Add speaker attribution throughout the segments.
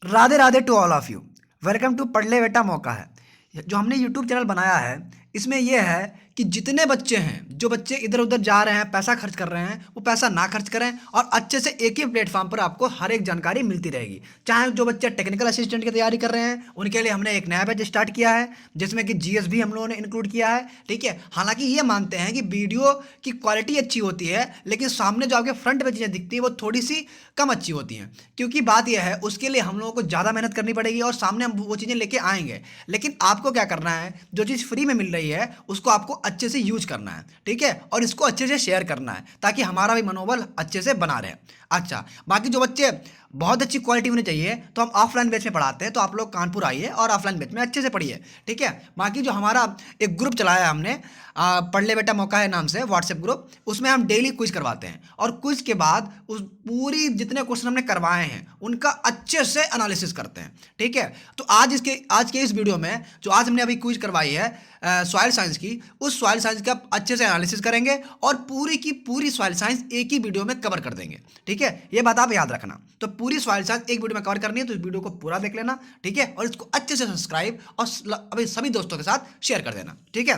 Speaker 1: Radhe Radhe to all of you. Welcome to पढ़ ले बेटा मौका है। जो हमने यूट्यूब चैनल बनाया है इसमें यह है कि जितने बच्चे हैं, जो बच्चे इधर उधर जा रहे हैं, पैसा खर्च कर रहे हैं, वो पैसा ना खर्च करें और अच्छे से एक ही प्लेटफॉर्म पर आपको हर एक जानकारी मिलती रहेगी। चाहे जो बच्चे टेक्निकल असिस्टेंट की तैयारी कर रहे हैं उनके लिए हमने एक नया बैच स्टार्ट किया है जिसमें कि जीएस भी हम लोगों ने इंक्लूड किया है। ठीक है, हालांकि ये मानते हैं कि वीडियो की क्वालिटी अच्छी होती है लेकिन सामने जो आपके फ्रंट पे चीज़ें दिखती है वो थोड़ी सी कम अच्छी होती हैं, क्योंकि बात यह है उसके लिए हम लोगों को ज़्यादा मेहनत करनी पड़ेगी और सामने हम वो चीज़ें लेके आएंगे। लेकिन आपको क्या करना है, जो चीज़ फ्री में मिल रही है उसको आपको अच्छे से यूज करना है। ठीक है, और इसको अच्छे से शेयर करना है ताकि हमारा भी मनोबल अच्छे से बना रहे। अच्छा, बाकी जो बच्चे बहुत अच्छी क्वालिटी होनी चाहिए तो हम ऑफलाइन बैच में पढ़ाते हैं, तो आप लोग कानपुर आइए और ऑफलाइन बैच में अच्छे से पढ़िए। ठीक है, बाकी जो हमारा एक ग्रुप चलाया है हमने, पढ़ ले बेटा मौका है नाम से व्हाट्सएप ग्रुप, उसमें हम डेली क्विज करवाते हैं और क्विज के बाद उस पूरी जितने क्वेश्चन हमने करवाए हैं उनका अच्छे से एनालिसिस करते हैं। ठीक है, तो आज के इस वीडियो में जो आज हमने अभी क्विज करवाई है सॉइल साइंस की, उस सॉइल साइंस का अच्छे से एनालिसिस करेंगे और पूरी की पूरी सॉइल साइंस एक ही वीडियो में कवर कर देंगे। ठीक है, ये बात आप याद रखना। तो पूरी सॉइल साइंस एक वीडियो में कवर करनी है, तो इस वीडियो को पूरा देख लेना। ठीक है, और इसको अच्छे से सब्सक्राइब और अभी सभी दोस्तों के साथ शेयर कर देना। ठीक है,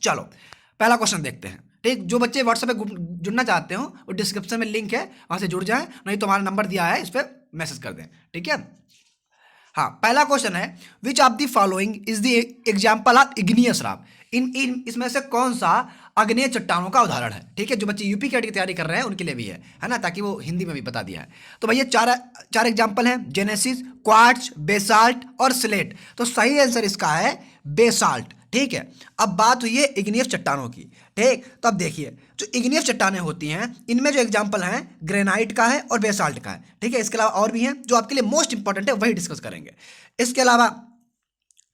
Speaker 1: चलो पहला क्वेश्चन देखते हैं। ठीक, जो बच्चे व्हाट्सएप पे जुड़ना चाहते हो वो डिस्क्रिप्शन में लिंक है, वहां से जुड़ जाएं, नहीं तो हमारा नंबर दिया है, इस पर मैसेज कर दें। ठीक है, हाँ, पहला क्वेश्चन है which of the following is the example of igneous rock. इन इसमें से कौन सा अग्नेय चट्टानों का उदाहरण है। ठीक है, जो बच्चे यूपी कैट की तैयारी कर रहे हैं उनके लिए भी है ना, ताकि वो हिंदी में भी बता दिया है। तो भैया चार एग्जाम्पल हैं, जेनेसिस, क्वार्ट्ज, बेसाल्ट और स्लेट। तो सही आंसर इसका है बेसाल्ट। ठीक है, अब बात हुई है इग्नियस चट्टानों की। ठीक, तो अब देखिए जो इग्नियस चट्टानें होती हैं इनमें जो एग्जांपल हैं ग्रेनाइट का है और बेसाल्ट का है। ठीक है, इसके अलावा और भी हैं जो आपके लिए मोस्ट इंपॉर्टेंट है, वही डिस्कस करेंगे। इसके अलावा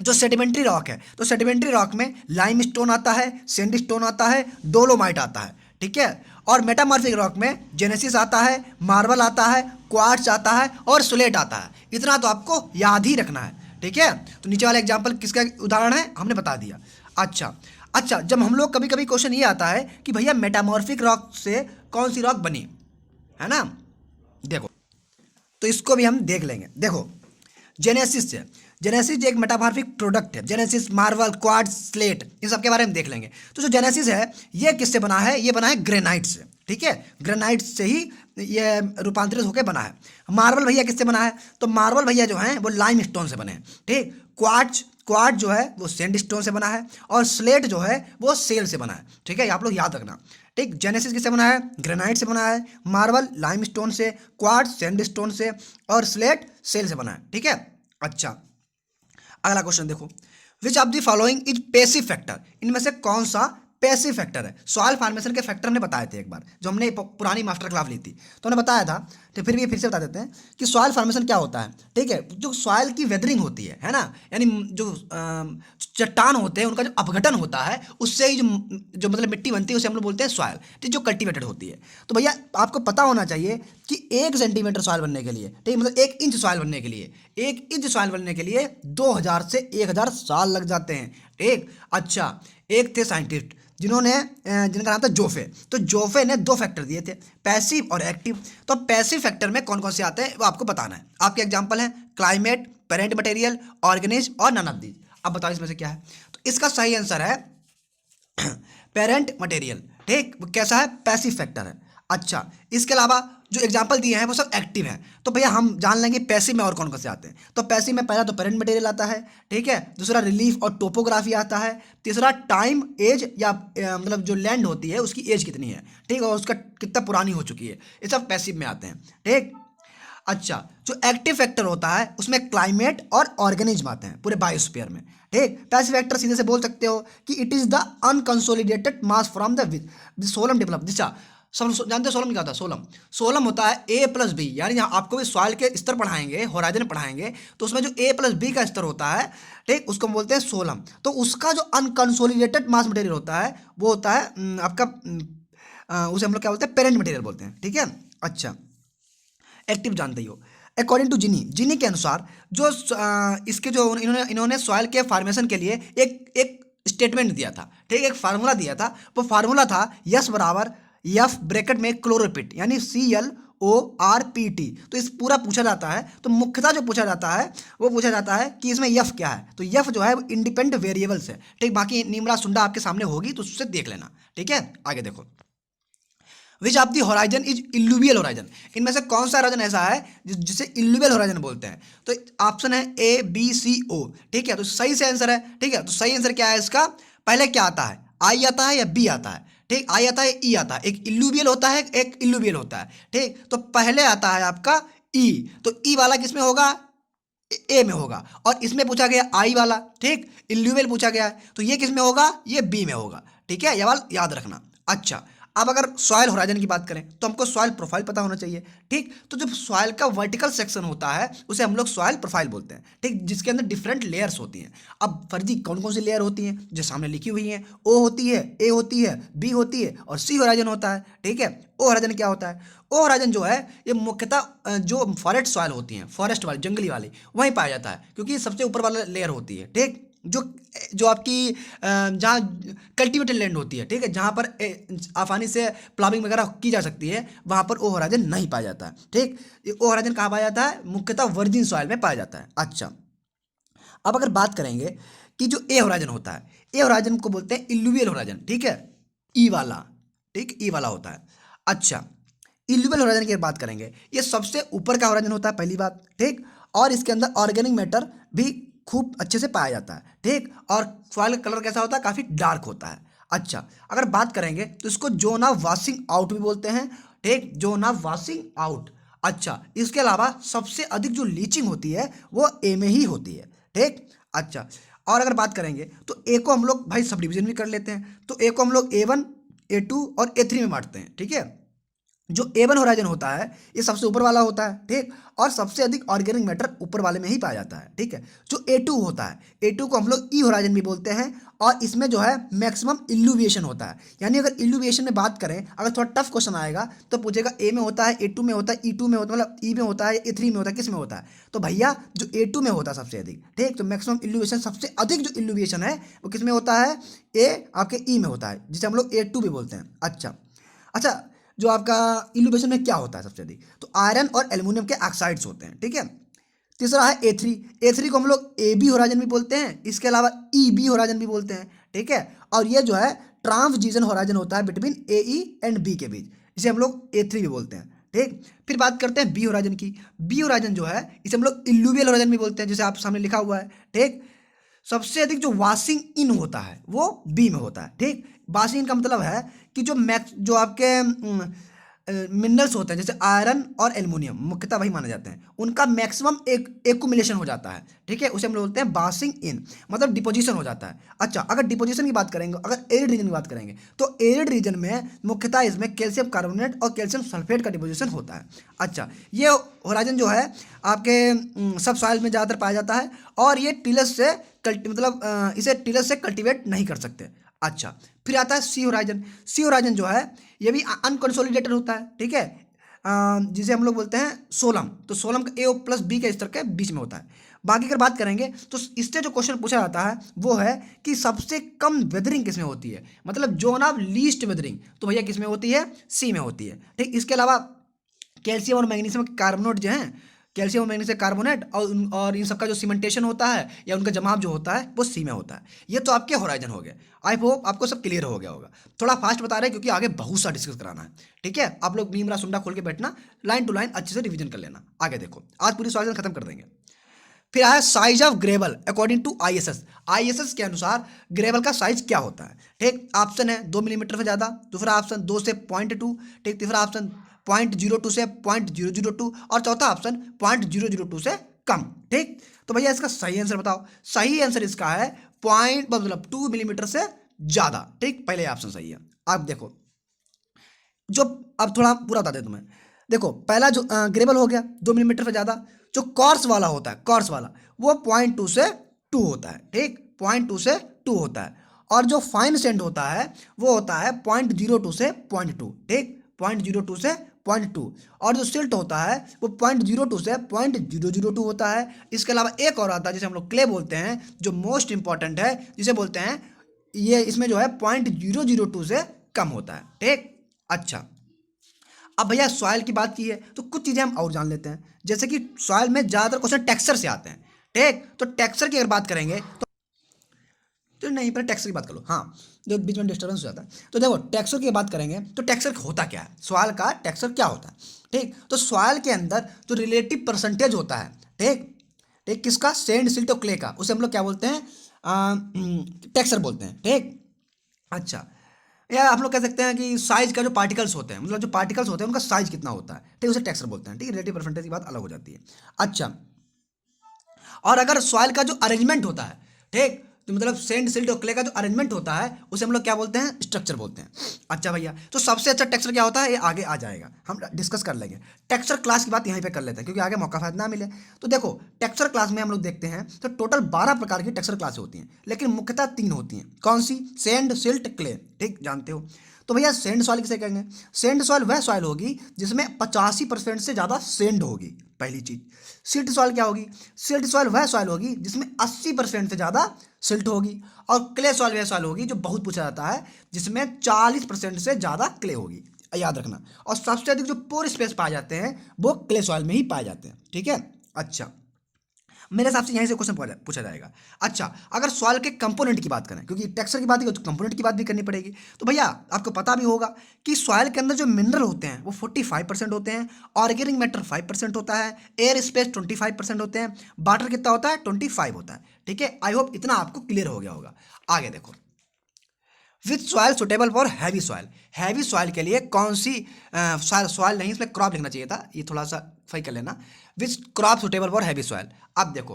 Speaker 1: जो सेडिमेंट्री रॉक है, तो सेडिमेंट्री रॉक में लाइम स्टोन आता है, सैंडस्टोन आता है, डोलोमाइट आता है। ठीक है, और मेटामॉर्फिक रॉक में जेनेसिस आता है, मार्बल आता है, क्वार्ट्ज आता है और स्लेट आता है। इतना तो आपको याद ही रखना है। ठीक है, तो नीचे वाला एग्जाम्पल किसका उदाहरण है हमने बता दिया। अच्छा, जब हम लोग कभी कभी क्वेश्चन ये आता है कि भैया मेटामॉर्फिक रॉक से कौन सी रॉक बनी, है ना, देखो तो इसको भी हम देख लेंगे। देखो जेनेसिस से, जेनेसिस एक मेटामॉर्फिक प्रोडक्ट है। जेनेसिस, मार्बल, क्वार्ट्ज, स्लेट, इन सब के बारे में देख लेंगे। तो जो जेनेसिस है ये किससे बना है, ये बना है ग्रेनाइट से। ठीक है, ग्रेनाइट से ही ये रूपांतरित होकर बना है। मार्बल भैया किससे बना है, तो मार्बल भैया जो है वो लाइम स्टोन से बने हैं। ठीक, क्वार्ट्ज जो है वो सैंडस्टोन से बना है और स्लेट जो है वो सेल से बना है। ठीक है, आप लोग याद रखना। ठीक, जेनेसिस किससे बना है, ग्रेनाइट से बना है, मार्बल लाइमस्टोन से, क्वार्ट्ज सैंडस्टोन से और स्लेट सेल से बना है। ठीक है, अच्छा अगला क्वेश्चन देखो, which of the following is passive factor. इनमें से कौन सा पैसिव फैक्टर है। सॉइल फॉर्मेशन के फैक्टर हमने बताए थे एक बार, जो हमने पुरानी मास्टर क्लास ली थी तो हमने बताया था, तो फिर से बता देते हैं कि सॉइल फॉर्मेशन क्या होता है। ठीक है, जो सॉइल की वेदरिंग होती है ना, यानी जो चट्टान होते हैं उनका जो अपघटन होता है उससे ही जो मतलब मिट्टी बनती है उसे हम लोग बोलते हैं सॉइल। ठीक, जो कल्टिवेटेड होती है। तो भैया आपको पता होना चाहिए कि 1 सेंटीमीटर सॉइल बनने के लिए, ठीक मतलब 1 इंच सॉइल बनने के लिए, 1 इंच सॉइल बनने के लिए 2000 से 1000 साल लग जाते हैं। ठीक, अच्छा एक थे साइंटिस्ट जिनका नाम था जोफे। तो जोफे ने 2 फैक्टर दिए थे, पैसिव और एक्टिव। तो पैसिव फैक्टर में कौन कौन से आते हैं वो आपको बताना है। आपके एग्जांपल हैं क्लाइमेट, पेरेंट मटेरियल, ऑर्गेनिज्म और नन ऑफ दीज। अब बताओ इसमें से क्या है। तो इसका सही आंसर है पेरेंट मटेरियल। ठीक, कैसा है, पैसिव फैक्टर है। अच्छा, इसके अलावा जो एग्जांपल दिए हैं वो सब एक्टिव हैं। तो भैया हम जान लेंगे पैसिव में और कौन कौन से आते हैं। तो पैसिव में पहला तो पेरेंट मटेरियल आता है। ठीक है, दूसरा रिलीफ और टोपोग्राफी आता है। तीसरा टाइम, एज या मतलब जो लैंड होती है उसकी एज कितनी है। ठीक, और उसका कितना पुरानी हो चुकी है, ये सब पैसिव में आते हैं। ठीक, अच्छा जो एक्टिव फैक्टर होता है उसमें क्लाइमेट और ऑर्गेनिज्म आते हैं पूरे बायोस्फीयर में। ठीक, पैसिव फैक्टर सीधे से बोल सकते हो कि it is the unconsolidated mass from the solum develop दिशा। सब जानते हो सोलम क्या होता है। सोलम होता है A+B, यानी जहाँ आपको भी सॉइल के स्तर पढ़ाएंगे, होराइजन पढ़ाएंगे, तो उसमें जो A+B का स्तर होता है, ठीक, उसको हम बोलते हैं सोलम। तो उसका जो अनकंसोलिडेटेड मास मटेरियल होता है वो होता है आपका उसे हम लोग क्या बोलते हैं, पेरेंट मटेरियल बोलते हैं। ठीक है, अच्छा एक्टिव जानते ही हो। अकॉर्डिंग टू जिनी के अनुसार जो इसके जो इन्होंने सॉइल के फॉर्मेशन के लिए एक स्टेटमेंट दिया था। ठीक, एक फार्मूला दिया था। वो फार्मूला था यस बराबर एफ ब्रैकेट में क्लोरोपिट यानी Cl ORPT। तो इस पूरा पूछा जाता है, तो मुख्यतः जो पूछा जाता है वो पूछा जाता है कि इसमें यफ क्या है। तो यफ जो है वो इंडिपेंडेंट वेरिएबल्स है, ठीक। बाकी निम्रा सुंडा आपके सामने होगी तो उससे देख लेना, ठीक है। आगे देखो, which of the horizon is illuvial horizon. इनमें से कौन सा होराइजन ऐसा है जिसे इल्यूवियल होराइजन बोलते हैं। तो ऑप्शन है A B C O, ठीक है। तो सही से आंसर है, ठीक है। तो सही आंसर क्या है इसका, पहले क्या आता है, आई आता है या बी आता है, ठीक। आई आता है, ई आता है, एक इल्यूवियल होता है एक इल्यूवियल होता है, ठीक। तो पहले आता है आपका ई, तो ई वाला किसमें होगा, ए में होगा। और इसमें पूछा गया आई वाला, ठीक, इल्यूवियल पूछा गया है, तो ये किसमें होगा, ये बी में होगा, ठीक है। ये वाला याद रखना। अच्छा, अब अगर सॉइल होराइजन की बात करें तो हमको सॉइल प्रोफाइल पता होना चाहिए, ठीक। तो जब सॉइल का वर्टिकल सेक्शन होता है उसे हम लोग सॉइल प्रोफाइल बोलते हैं, ठीक, जिसके अंदर डिफरेंट लेयर्स होती हैं। अब फर्जी कौन कौन सी लेयर होती हैं जो सामने लिखी हुई हैं, ओ होती है, ए होती है, बी होती है और सी होराइजन होता है, ठीक है। ओ होराइजन क्या होता है, ओ होराइजन जो है ये मुख्यतः जो फॉरेस्ट सॉइल होती हैं, फॉरेस्ट वाली, जंगली वाली, वहीं पाया जाता है, क्योंकि सबसे ऊपर वाला लेयर होती है, ठीक। जो जो आपकी जहाँ कल्टीवेटेड लैंड होती है, ठीक है, जहाँ पर आसानी से प्लाविंग वगैरह की जा सकती है, वहाँ पर ओ होराइजन नहीं पाया जाता है, ठीक। ये ओ होराइजन कहाँ पाया जाता है, मुख्यतः वर्जिन सॉइल में पाया जाता है। अच्छा, अब अगर बात करेंगे कि जो ए होराइजन होता है, ए होराइजन को बोलते हैं इल्यूवियल होराइजन, ठीक है, ई वाला, ठीक, ई वाला होता है। अच्छा, इल्यूवियल होराइजन की बात करेंगे, ये सबसे ऊपर का होराइजन होता है, पहली बात, ठीक। और इसके अंदर ऑर्गेनिक मैटर भी खूब अच्छे से पाया जाता है, ठीक। और सॉइल का कलर कैसा होता है, काफ़ी डार्क होता है। अच्छा, अगर बात करेंगे तो इसको जोन ऑफ वॉशिंग आउट भी बोलते हैं, ठीक, जोन ऑफ वॉशिंग आउट। अच्छा, इसके अलावा सबसे अधिक जो लीचिंग होती है वो ए में ही होती है, ठीक। अच्छा, और अगर बात करेंगे तो ए को हम लोग भाई सब डिवीजन भी कर लेते हैं, तो ए को हम लोग A1, A2 और A3 में बांटते हैं, ठीक है। जो A1 होराइजन होता है ये सबसे ऊपर वाला होता है, ठीक, और सबसे अधिक ऑर्गेनिक मैटर ऊपर वाले में ही पाया जाता है, ठीक है। जो A2 होता है, A2 को हम लोग ई होराइजन भी बोलते हैं, और इसमें जो है मैक्सिमम इल्यूविएशन होता है। यानी अगर इल्यूविएशन में बात करें, अगर थोड़ा टफ क्वेश्चन आएगा तो पूछेगा ए में होता है, A2 में होता है, E2 में होता है, मतलब ई में होता है, A3 में होता है, किस में होता है, तो भैया जो A2 में होता है सबसे अधिक, ठीक। तो मैक्सिमम इल्यूविएशन, सबसे अधिक जो इल्यूविएशन है वो किस में होता है, ए आपके ई में होता है, जिसे हम लोग A2 भी बोलते हैं। अच्छा अच्छा, जो आपका इल्यूमिनेशन में क्या होता है सबसे अधिक, तो आयरन और एल्युमिनियम के ऑक्साइड्स होते हैं, ठीक है। तीसरा है A3, A3 को हम लोग AB होराइजन भी बोलते हैं, इसके अलावा EB होराइजन भी बोलते हैं, ठीक है। और ये जो है ट्रांसजीशन होराइजन होता है बिटवीन AE एंड B के बीच, इसे हम लोग A3 भी बोलते हैं, ठीक। फिर बात करते हैं बी होराइजन की। बी होराइजन जो है इसे हम लोग इल्यूवियल होराइजन भी बोलते हैं, जैसे आप सामने लिखा हुआ है, ठीक। सबसे अधिक जो वॉशिंग इन होता है वो बी में होता है, ठीक। वॉशिंग इन का मतलब है कि जो आपके मिनरल्स होते हैं जैसे आयरन और एल्युमिनियम, मुख्यतः वही माने जाते हैं, उनका मैक्सिमम एक एक्यूमुलेशन हो जाता है, ठीक है, उसे हम लोग बोलते हैं वॉशिंग इन, मतलब डिपोजिशन हो जाता है। अच्छा, अगर डिपोजिशन की बात करेंगे, अगर एरिड रीजन की बात करेंगे, तो एरिड रीजन में मुख्यतः इसमें कैल्शियम कार्बोनेट और कैल्शियम सल्फेट का डिपोजिशन होता है। अच्छा, ये होराइजन जो है आपके सब सॉइल में ज़्यादातर पाया जाता है, और ये टिलस से इसे टिलस से कल्टिवेट नहीं कर सकते। अच्छा, फिर आता है सी होराइजन। सी होराइजन जो है ये भी अनकंसोलिडेटेड होता है, ठीक है, जिसे हम लोग बोलते हैं सोलम। तो सोलम का A प्लस बी के स्तर के बीच में होता है। बाकी अगर बात करेंगे तो इससे जो क्वेश्चन पूछा जाता है वो है कि सबसे कम वेदरिंग किसमें होती है, मतलब जोन ऑफ लीस्ट वेदरिंग, तो भैया किसमें होती है, सी में होती है, ठीक। इसके अलावा कैल्शियम और मैग्नीशियम कार्बोनेट जो हैं, कैल्शियम और मैग्नीशियम कार्बोनेट और इन सबका जो सीमेंटेशन होता है या उनका जमाव जो होता है वो सी में होता है। ये तो आपके होराइजन हो गए। आई होप आपको सब क्लियर हो गया होगा। थोड़ा फास्ट बता रहे हैं क्योंकि आगे बहुत सा डिस्कस कराना है, ठीक है। आप लोग नीमरा सुंडा खोल के बैठना, लाइन टू लाइन अच्छे से रिवीजन कर लेना। आगे देखो, आज पूरी सॉल्यूशन खत्म कर देंगे। फिर आया size of gravel according to ISS. ISS के अनुसार ग्रेवल का साइज क्या होता है, ठीक। ऑप्शन है 2 मिलीमीटर से ज़्यादा, दूसरा ऑप्शन 2 से 0.2, ठीक, तीसरा ऑप्शन 0.02 से 0.002 और चौथा ऑप्शन 0.002 से कम, ठीक। तो भैया इसका सही आंसर बताओ। सही आंसर इसका है मतलब 2 मिलीमीटर से ज़्यादा, ठीक, पहले ऑप्शन सही है। आप देखो, जो अब थोड़ा पूरा बता दे तुम्हें। देखो, पहला जो ग्रेवल हो गया 2 मिलीमीटर से ज़्यादा, जो कॉर्स वाला होता है, कॉर्स वाला वो 0.2 से 2 होता है, ठीक, 0.2 से 2 होता है। और जो फाइन सैंड होता है वो होता है 0.02 से 0.2, ठीक, 0.02 से 0.2। और जो सिल्ट होता है वो 0.02 से 0.002 होता है। इसके अलावा एक और आता है जिसे हम लोग क्ले बोलते हैं, जो मोस्ट इंपॉर्टेंट है, जिसे बोलते हैं ये, इसमें जो है 0.002 से कम होता है, ठीक। अच्छा, अब भैया सॉइल की बात की है तो कुछ चीज़ें हम और जान लेते हैं, जैसे कि सॉइल में ज़्यादातर क्वेश्चन टेक्सचर से आते हैं। ठीक, तो टेक्सचर की अगर बात करेंगे तो नहीं, पर टेक्सचर की बात कर लो। हाँ, जो बीच में डिस्टर्बेंस हो जाता है। तो देखो टेक्सचर की बात करेंगे तो टेक्सचर होता क्या है, सॉइल का टेक्सचर क्या होता है। ठीक, तो सॉइल के अंदर जो रिलेटिव परसेंटेज होता है, ठीक ठीक, किसका, सैंड सिल्ट और क्ले का, उसे हम लोग क्या बोलते हैं, टेक्सचर बोलते हैं। ठीक, अच्छा, या आप लोग कह सकते हैं कि साइज का जो पार्टिकल्स होते हैं, मतलब जो पार्टिकल्स होते हैं उनका साइज कितना होता है, ठीक, उसे टेक्सचर बोलते हैं। ठीक, रिलेटिव परसेंटेज की बात अलग हो जाती है। अच्छा, और अगर सॉइल का जो अरेंजमेंट होता है, ठीक, तो मतलब सैंड सिल्ट और क्ले का जो अरेंजमेंट होता है उसे हम लोग क्या बोलते हैं, स्ट्रक्चर बोलते हैं। अच्छा भैया, तो सबसे अच्छा टेक्सचर क्या होता है ये आगे आ जाएगा, हम डिस्कस कर लेंगे। टेक्सचर क्लास की बात यहीं पे कर लेते हैं क्योंकि आगे मौका फायदा ना मिले। तो देखो टेक्सचर क्लास में हम लोग देखते हैं तो टोटल 12 प्रकार की टेक्सचर क्लासें होती हैं, लेकिन मुख्यतः 3 होती हैं। कौन सी, सैंड सिल्ट क्ले, ठीक, जानते हो। तो भैया सैंड सॉइल किसे कहेंगे, सैंड सॉइल वह सॉइल होगी जिसमें 85% से ज़्यादा सैंड होगी, पहली चीज। सिल्ट सॉइल क्या होगी, सिल्ट सॉइल वह सॉइल होगी जिसमें 80% से ज़्यादा सिल्ट होगी। और क्ले सॉइल वह सॉइल होगी जो बहुत पूछा जाता है, जिसमें 40% से ज़्यादा क्ले होगी, याद रखना। और सबसे अधिक जो पोर स्पेस पाए जाते हैं वो क्ले सॉइल में ही पाए जाते हैं। ठीक है, अच्छा, मेरे हिसाब से यहीं से क्वेश्चन पूछा जाएगा। अच्छा, अगर सॉइल के कंपोनेंट की बात करें, क्योंकि टेक्सचर की बात की तो कंपोनेंट की बात भी करनी पड़ेगी, तो भैया आपको पता भी होगा कि सॉइल के अंदर जो मिनरल होते हैं वो 45% होते हैं, ऑर्गेनिक मैटर 5% होता है, एयर स्पेस 25% होते हैं, वाटर कितना होता है, 25 होता है। ठीक है, आई होप इतना आपको क्लियर हो गया होगा। आगे देखो, with soil suitable for heavy soil, heavy soil के लिए कौन सी सॉइल नहीं, इसमें क्रॉप लिखना चाहिए था, ये थोड़ा सा सही कर लेना, which crop suitable for heavy soil. अब देखो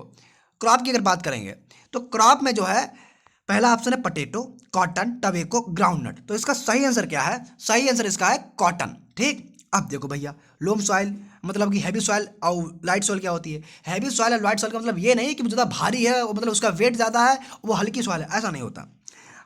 Speaker 1: क्रॉप की अगर बात करेंगे तो क्रॉप में जो है पहला ऑप्शन है पटेटो, कॉटन, टबेको, ग्राउंडनट। तो इसका सही आंसर क्या है, सही आंसर इसका है कॉटन। ठीक, अब देखो भैया लोम सॉइल मतलब कि हैवी सॉइल और लाइट सॉइल क्या होती है, हैवी सॉइल और लाइट सॉइल का मतलब ये नहीं कि ज़्यादा भारी है, मतलब उसका वेट ज़्यादा है, वो हल्की सॉइल है, ऐसा नहीं होता।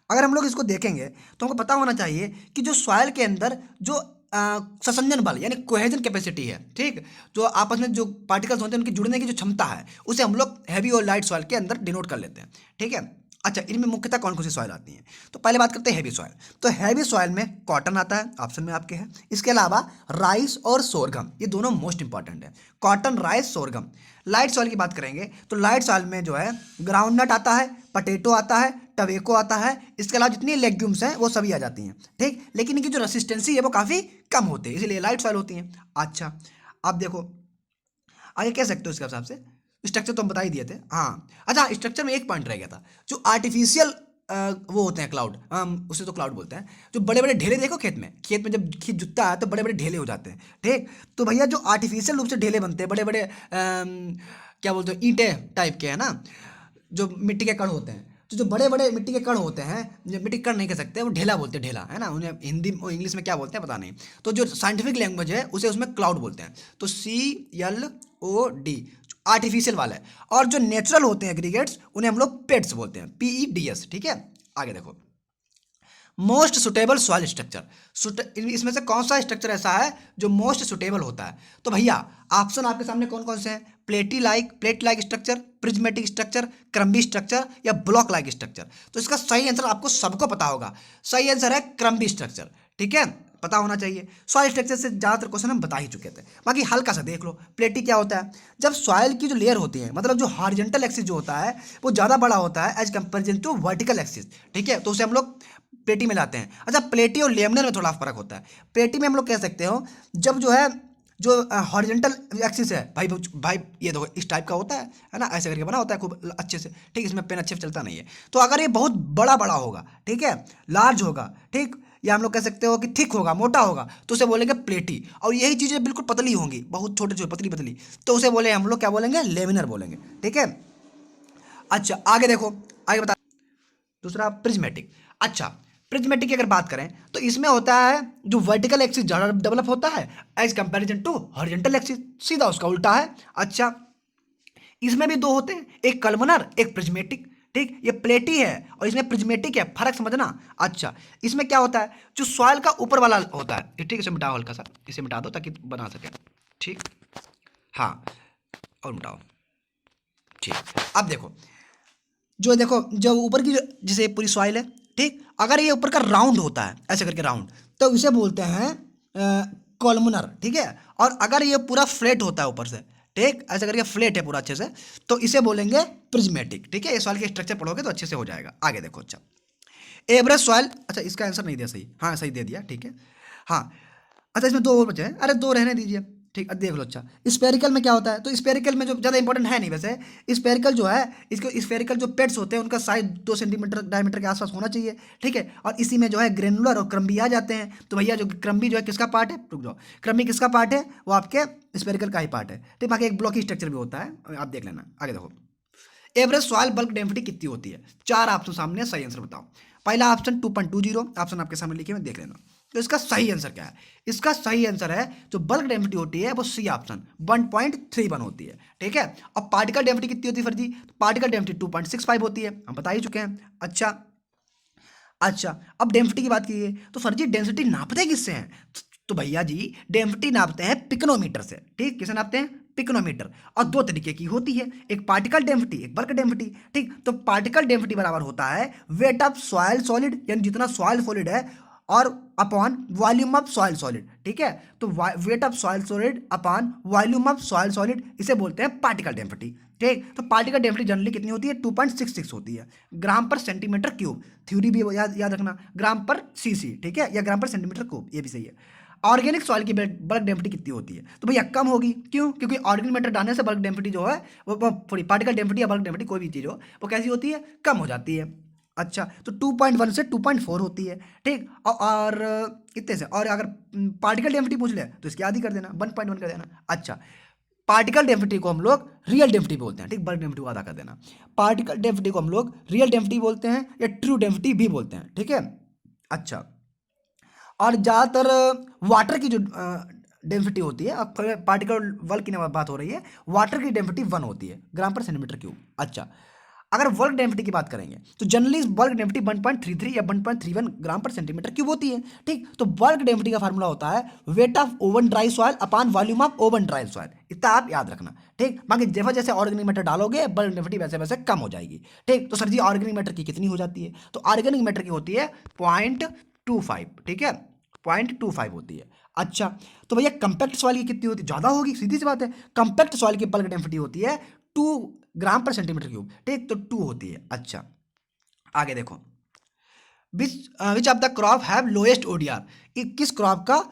Speaker 1: अगर हम लोग इसको देखेंगे तो हमको पता होना चाहिए कि जो सॉइल के अंदर जो संसंजन बल यानी कोहेजन कैपेसिटी है, ठीक, जो आपस में जो पार्टिकल्स होते हैं उनकी जुड़ने की जो क्षमता है, उसे हम लोग हैवी और लाइट सॉइल के अंदर डिनोट कर लेते हैं। ठीक है, अच्छा, इनमें मुख्यतः कौन कौन सी सॉइल आती हैं, तो पहले बात करते हैं हैवी सॉइल। तो हैवी सॉइल में कॉटन आता है, ऑप्शन में आपके है। इसके अलावा राइस और सोरगम, ये दोनों मोस्ट इंपॉर्टेंट है, cotton, rice, sorghum. Light soil की बात करेंगे तो लाइट सॉइल में जो है ग्राउंडनट आता है, पटेटो आता है, टवेको आता है, इसके अलावा जितनी लेग्यूम्स हैं वो सभी आ जाती हैं। ठीक, लेकिन इनकी जो रेसिस्टेंसी है वो काफ़ी कम होती है, इसलिए लाइट सॉइल होती हैं। अच्छा, अब देखो आगे कह सकते हो इसके हिसाब से, स्ट्रक्चर तो हम बता ही दिए थे। हाँ, अच्छा, स्ट्रक्चर में एक पॉइंट रह गया था, जो आर्टिफिशियल वो होते हैं क्लाउड, उसे तो क्लाउड बोलते हैं, जो बड़े बड़े ढेले देखो खेत में, खेत में जब खेत जुतता है तो बड़े बड़े ढेले हो जाते हैं। ठीक, तो भैया जो आर्टिफिशियल रूप से ढेले बनते हैं, बड़े बड़े क्या बोलते हैं, ईंटे टाइप के है ना, जो मिट्टी के कण होते हैं, तो जो बड़े बड़े मिट्टी के कण होते हैं, जो मिट्टी के कण नहीं कह सकते, वो ढेला बोलते हैं, ढेला है ना, उन्हें हिंदी और इंग्लिश में क्या बोलते हैं पता नहीं। तो जो साइंटिफिक लैंग्वेज है उसे उसमें क्लाउड बोलते हैं, तो CLOD आर्टिफिशियल वाला है। और जो नेचुरल होते हैं एग्रीगेट्स उन्हें हम लोग पेड्स बोलते हैं, PEDS। ठीक है, आगे देखो, मोस्ट सुटेबल सॉइल स्ट्रक्चर, इसमें से कौन सा स्ट्रक्चर ऐसा है जो मोस्ट सुटेबल होता है, तो भैया ऑप्शन आपके सामने कौन कौन से हैं, plate like structure, prismatic structure, crumby structure या ब्लॉक लाइक स्ट्रक्चर। तो इसका सही आंसर आपको सबको पता होगा, सही आंसर है क्रम्बी स्ट्रक्चर। ठीक है, पता होना चाहिए। सॉइल स्ट्रक्चर से ज़्यादातर क्वेश्चन हम बता ही चुके थे, बाकी हल्का सा देख लो। प्लेटी क्या होता है, जब सॉइल की जो लेयर होती है, मतलब जो हॉरिजॉन्टल एक्सिस जो होता है वो ज़्यादा बड़ा होता है as comparison to vertical axis. ठीक है, तो उसे हम लोग प्लेटी में लाते हैं। अच्छा, प्लेटी और लेमिनर में थोड़ा फर्क होता है। प्लेटी में हम लोग कह सकते हो जब जो है जो हॉरिजॉन्टल एक्सिस है, भाई भाई ये देखो इस टाइप का होता है ना, ऐसे करके बना होता है खूब अच्छे से। ठीक, इसमें पेन अच्छे से चलता नहीं है। तो अगर ये बहुत बड़ा बड़ा होगा, ठीक है, लार्ज होगा, ठीक, या हम लोग कह सकते हो कि थिक होगा, मोटा होगा, तो उसे बोलेंगे प्लेटी। और यही चीज़ें बिल्कुल पतली होंगी, बहुत छोटे छोटे पतली पतली, तो उसे बोले हम लोग क्या बोलेंगे, लेमिनर बोलेंगे। ठीक है, अच्छा आगे देखो, आगे बता, दूसरा प्रिज्मेटिक। अच्छा, प्रिज्मेटिक की अगर बात करें तो इसमें होता है जो वर्टिकल एक्सिस ज़्यादा डेवलप होता है as comparison to horizontal axis, सीधा उसका उल्टा है। अच्छा, इसमें भी दो होते हैं, एक कल्मनर, एक प्रिज्मेटिक। ठीक, ये प्लेटी है और इसमें प्रिज्मेटिक है, फर्क समझना। अच्छा, इसमें क्या होता है, जो सॉइल का ऊपर वाला होता है, ठीक, इसे मिटाओ हल्का सा, इसे मिटा दो ताकि बना सके। ठीक, हाँ, और मिटाओ। ठीक, अब देखो, जो देखो जो ऊपर की जैसे पूरी सॉइल है, ठीक, अगर ये ऊपर का राउंड होता है ऐसे करके राउंड, तो इसे बोलते हैं कॉलमनर, ठीक है। और अगर ये पूरा फ्लैट होता है ऊपर से, ठीक, ऐसा करके फ्लैट है पूरा अच्छे से, तो इसे बोलेंगे प्रिज्मेटिक, ठीक है। ये सॉइल के स्ट्रक्चर पढ़ोगे तो अच्छे से हो जाएगा। आगे देखो, अच्छा एवरेज सॉइल, अच्छा इसका आंसर नहीं दिया सही, हाँ सही दे दिया, ठीक है। हाँ, अच्छा इसमें दो और बचे हैं, अरे दो रहने दीजिए, ठीक, अब देख लो। अच्छा स्पेरिकल में क्या होता है, तो स्पेरिकल में जो ज़्यादा इंपॉर्टेंट है नहीं वैसे, स्पेरिकल जो है, इसको स्पेरिकल जो पेड्स होते हैं उनका साइज 2 सेंटीमीटर डायमीटर के आसपास होना चाहिए, ठीक है। और इसी में जो है ग्रेनुलर और क्रम्बी आ जाते हैं। तो भैया जो क्रम्बी जो है किसका पार्ट है, रुक जाओ, क्रम्बी किसका पार्ट है, वो आपके स्पेरिकल का ही पार्ट है, ठीक। बाकी एक ब्लॉकी स्ट्रक्चर भी होता है, आप देख लेना। आगे देखो, एवरेज सॉइल बल्क डेंसिटी कितनी होती है, चार ऑप्शन सामने, सही आंसर बताओ। पहला ऑप्शन 2.20, ऑप्शन आपके सामने लिखे हुए देख लेना। तो इसका सही आंसर क्या है, इसका सही आंसर है जो बल्क डेंसिटी होती है वो सी ऑप्शन 1.31 होती है, ठीक है। अब पार्टिकल डेंसिटी कितनी होती है फर्जी, पार्टिकल डेंसिटी 2.65 होती है, हम बता ही चुके हैं। अच्छा अच्छा, अब डेंसिटी की बात कीजिए तो सर जी डेंसिटी नापते किससे हैं, तो भैया जी डेंसिटी नापते हैं पिकनोमीटर से, ठीक। किसे नापते हैं, पिकनोमीटर। और दो तरीके की होती है, एक पार्टिकल डेंसिटी, एक बल्क डेंसिटी, ठीक। तो पार्टिकल डेंसिटी बराबर होता है वेट ऑफ सॉइल सॉलिड, यानी जितना सॉइल सॉलिड है, और upon volume of soil solid, ठीक है। तो weight of soil solid upon volume of soil solid, इसे बोलते हैं पार्टिकल डेंसिटी, ठीक। तो पार्टिकल डेंसिटी जनरली कितनी होती है, 2.66 होती है, ग्राम पर सेंटीमीटर क्यूब। थ्योरी भी याद रखना, ग्राम पर सीसी, ठीक है, या ग्राम पर सेंटीमीटर क्यूब, ये भी सही है। ऑर्गेनिक सॉइल की बल्क डेंसिटी कितनी होती है, तो भैया कम होगी, क्यों, क्योंकि ऑर्गेनिक मैटर डालने से बल्क डेंसिटी जो है वो थोड़ी पार्टिकल डेंसिटी या बल्क डेंसिटी कोई भी चीज़ हो वो कैसी होती है, कम हो जाती है। अच्छा, तो 2.1 से 2.4 होती है, ठीक। और इतने से, और अगर पार्टिकल डेंसिटी पूछ ले तो इसकी आधी कर देना, 1.1 कर देना। अच्छा, पार्टिकल डेंसिटी को हम लोग रियल डेंसिटी बोलते हैं, ठीक, बल्क डेंसिटी को आधा कर देना। पार्टिकल डेंसिटी को हम लोग रियल डेंसिटी बोलते हैं या ट्रू डेंसिटी भी बोलते हैं, ठीक है। अच्छा, और ज़्यादातर वाटर की जो डेंसिटी होती है, अब पार्टिकल वर्क की बात हो रही है, वाटर की डेंसिटी 1 होती है, ग्राम पर सेंटीमीटर क्यूब। अच्छा, अगर वर्क डेंसिटी की बात करेंगे तो जनरली वर्क डेंसिटी 1.33 या 1.31 ग्राम पर सेंटीमीटर क्यूब होती है, ठीक। तो वर्क डेंसिटी का फार्मूला होता है weight of oven dry soil upon volume of oven dry soil, इतना आप याद रखना, ठीक। बाकी जैसे जैसे ऑर्गेनिक मैटर डालोगे वर्क डेंसिटी वैसे वैसे कम हो जाएगी, ठीक। तो सर जी ऑर्गेनिक मैटर की कितनी हो जाती है, तो ऑर्गेनिक मैटर की होती है 0.25, ठीक है, 0.25 होती है। अच्छा, तो भैया कंपैक्ट सॉइल की कितनी होती है, ज़्यादा होगी, सीधी सी बात है। कंपैक्ट सॉइल की बल्क डेंसिटी होती है 2 ग्राम पर सेंटीमीटर क्यूब, ठीक, तो 2 होती है। अच्छा, आगे देखो, which of the crop have lowest ODR, किस क्रॉप का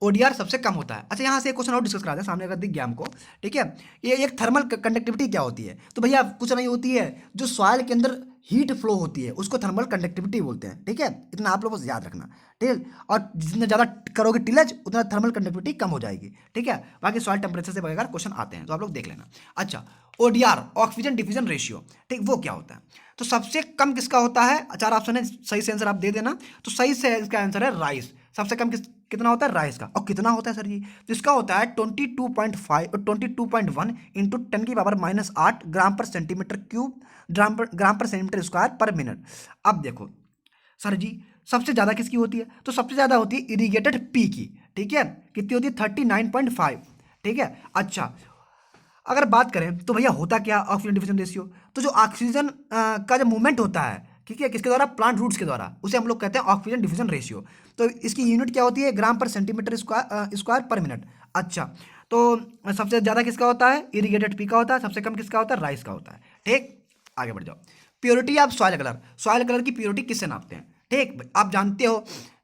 Speaker 1: ओडीआर सबसे कम होता है। अच्छा, यहाँ से एक क्वेश्चन और डिस्कस करा दें, सामने अगर दिख गया हमको, ठीक है। ये एक थर्मल कंडक्टिविटी क्या होती है, तो भैया कुछ नहीं होती है, जो सॉइल के अंदर हीट फ्लो होती है उसको थर्मल कंडक्टिविटी बोलते हैं, ठीक है। इतना आप लोगों को याद रखना, ठीक है। और जितना ज़्यादा करोगे टिलेज उतना थर्मल कंडक्टिविटी कम हो जाएगी, ठीक है। बाकी सॉइल टेम्परेचर से बगैर क्वेश्चन आते हैं तो आप लोग देख लेना। अच्छा, ओडीआर ऑक्सीजन डिफ्यूजन रेशियो, ठीक, वो क्या होता है, तो सबसे कम किसका होता है, चार ऑप्शन है, सही से आंसर आप दे देना। तो सही से इसका आंसर है राइस, सबसे कम कितना होता है, राइस का। और कितना होता है सर जी, तो इसका होता है 22.5 और 22.1 इंटू 10⁻⁻8 ग्राम पर सेंटीमीटर क्यूब, ग्राम पर सेंटीमीटर स्क्वायर पर मिनट। अब देखो सर जी सबसे ज़्यादा किसकी होती है, तो सबसे ज़्यादा होती है इरीगेटेड पी की, ठीक है, कितनी होती है 39.5, ठीक है। अच्छा, अगर बात करें तो भैया होता क्या ऑक्सीजन डिफ्यूजन रेशियो, तो जो ऑक्सीजन का जो मूवमेंट होता है, ठीक है, किसके द्वारा, प्लांट रूट्स के द्वारा, उसे हम लोग कहते हैं ऑक्सीजन डिफ्यूजन रेशियो। तो इसकी यूनिट क्या होती है, ग्राम पर सेंटीमीटर स्क्वायर पर मिनट। अच्छा, तो सबसे ज़्यादा किसका होता है, इरीगेटेड पी का होता है, सबसे कम किसका होता है, राइस का होता है, ठीक। आगे बढ़ जाओ, purity of soil colour, soil colour की प्योरिटी किससे नापते हैं, ठीक। आप जानते हो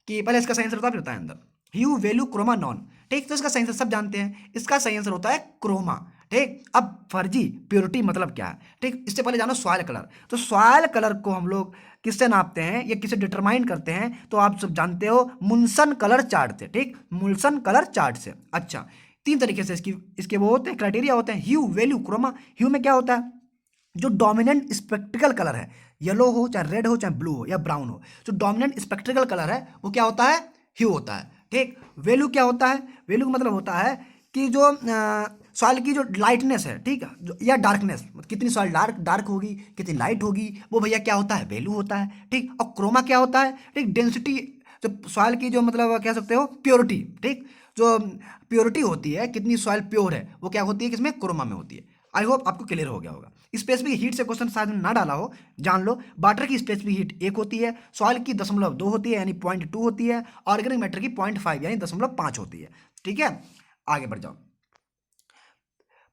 Speaker 1: कि पहले इसका सही आंसर होता है अंदर ह्यू वैल्यू क्रोमा नॉन, ठीक। तो इसका सही आंसर सब जानते हैं, इसका सही आंसर होता है क्रोमा, ठीक। अब फर्जी प्योरिटी मतलब क्या है, ठीक, इससे पहले जानो सॉइल कलर। तो सॉइल कलर को हम लोग किससे नापते हैं या किससे डिटरमाइन करते हैं, तो आप सब जानते हो मुल्सन कलर चार्ट से, ठीक, मुल्सन कलर चार्ट से। अच्छा, तीन तरीके से इसके वो होते हैं, क्राइटेरिया होते हैं, ह्यू वैल्यू क्रोमा। ह्यू में क्या होता है, जो डोमिनेंट स्पेक्ट्रिकल कलर है, येलो हो चाहे रेड हो चाहे ब्लू हो या ब्राउन हो, जो डोमिनेंट स्पेक्ट्रिकल कलर है वो क्या होता है, ह्यू होता है, ठीक। वैल्यू क्या होता है, वैल्यू का मतलब होता है कि जो सॉइल की जो लाइटनेस है, ठीक है, या डार्कनेस, कितनी सॉइल डार्क होगी, कितनी लाइट होगी, वो भैया क्या होता है, वैल्यू होता है, ठीक। और क्रोमा क्या होता है, ठीक, डेंसिटी, जो सॉइल की जो मतलब कह सकते हो प्योरिटी, ठीक, जो प्योरिटी होती है, कितनी सॉइल प्योर है, वो क्या होती है, किसमें, क्रोमा में होती है। आई होप आपको क्लियर हो गया होगा। स्पेसिफिक हीट से क्वेश्चन शायद ना डाला हो, जान लो। वाटर की स्पेसिफिक हीट 1 होती है, सॉइल की 0.2 होती है यानी 0.2 होती है, ऑर्गेनिक मैटर की 0.5 यानी 0.5 होती है। ठीक है, आगे बढ़ जाओ।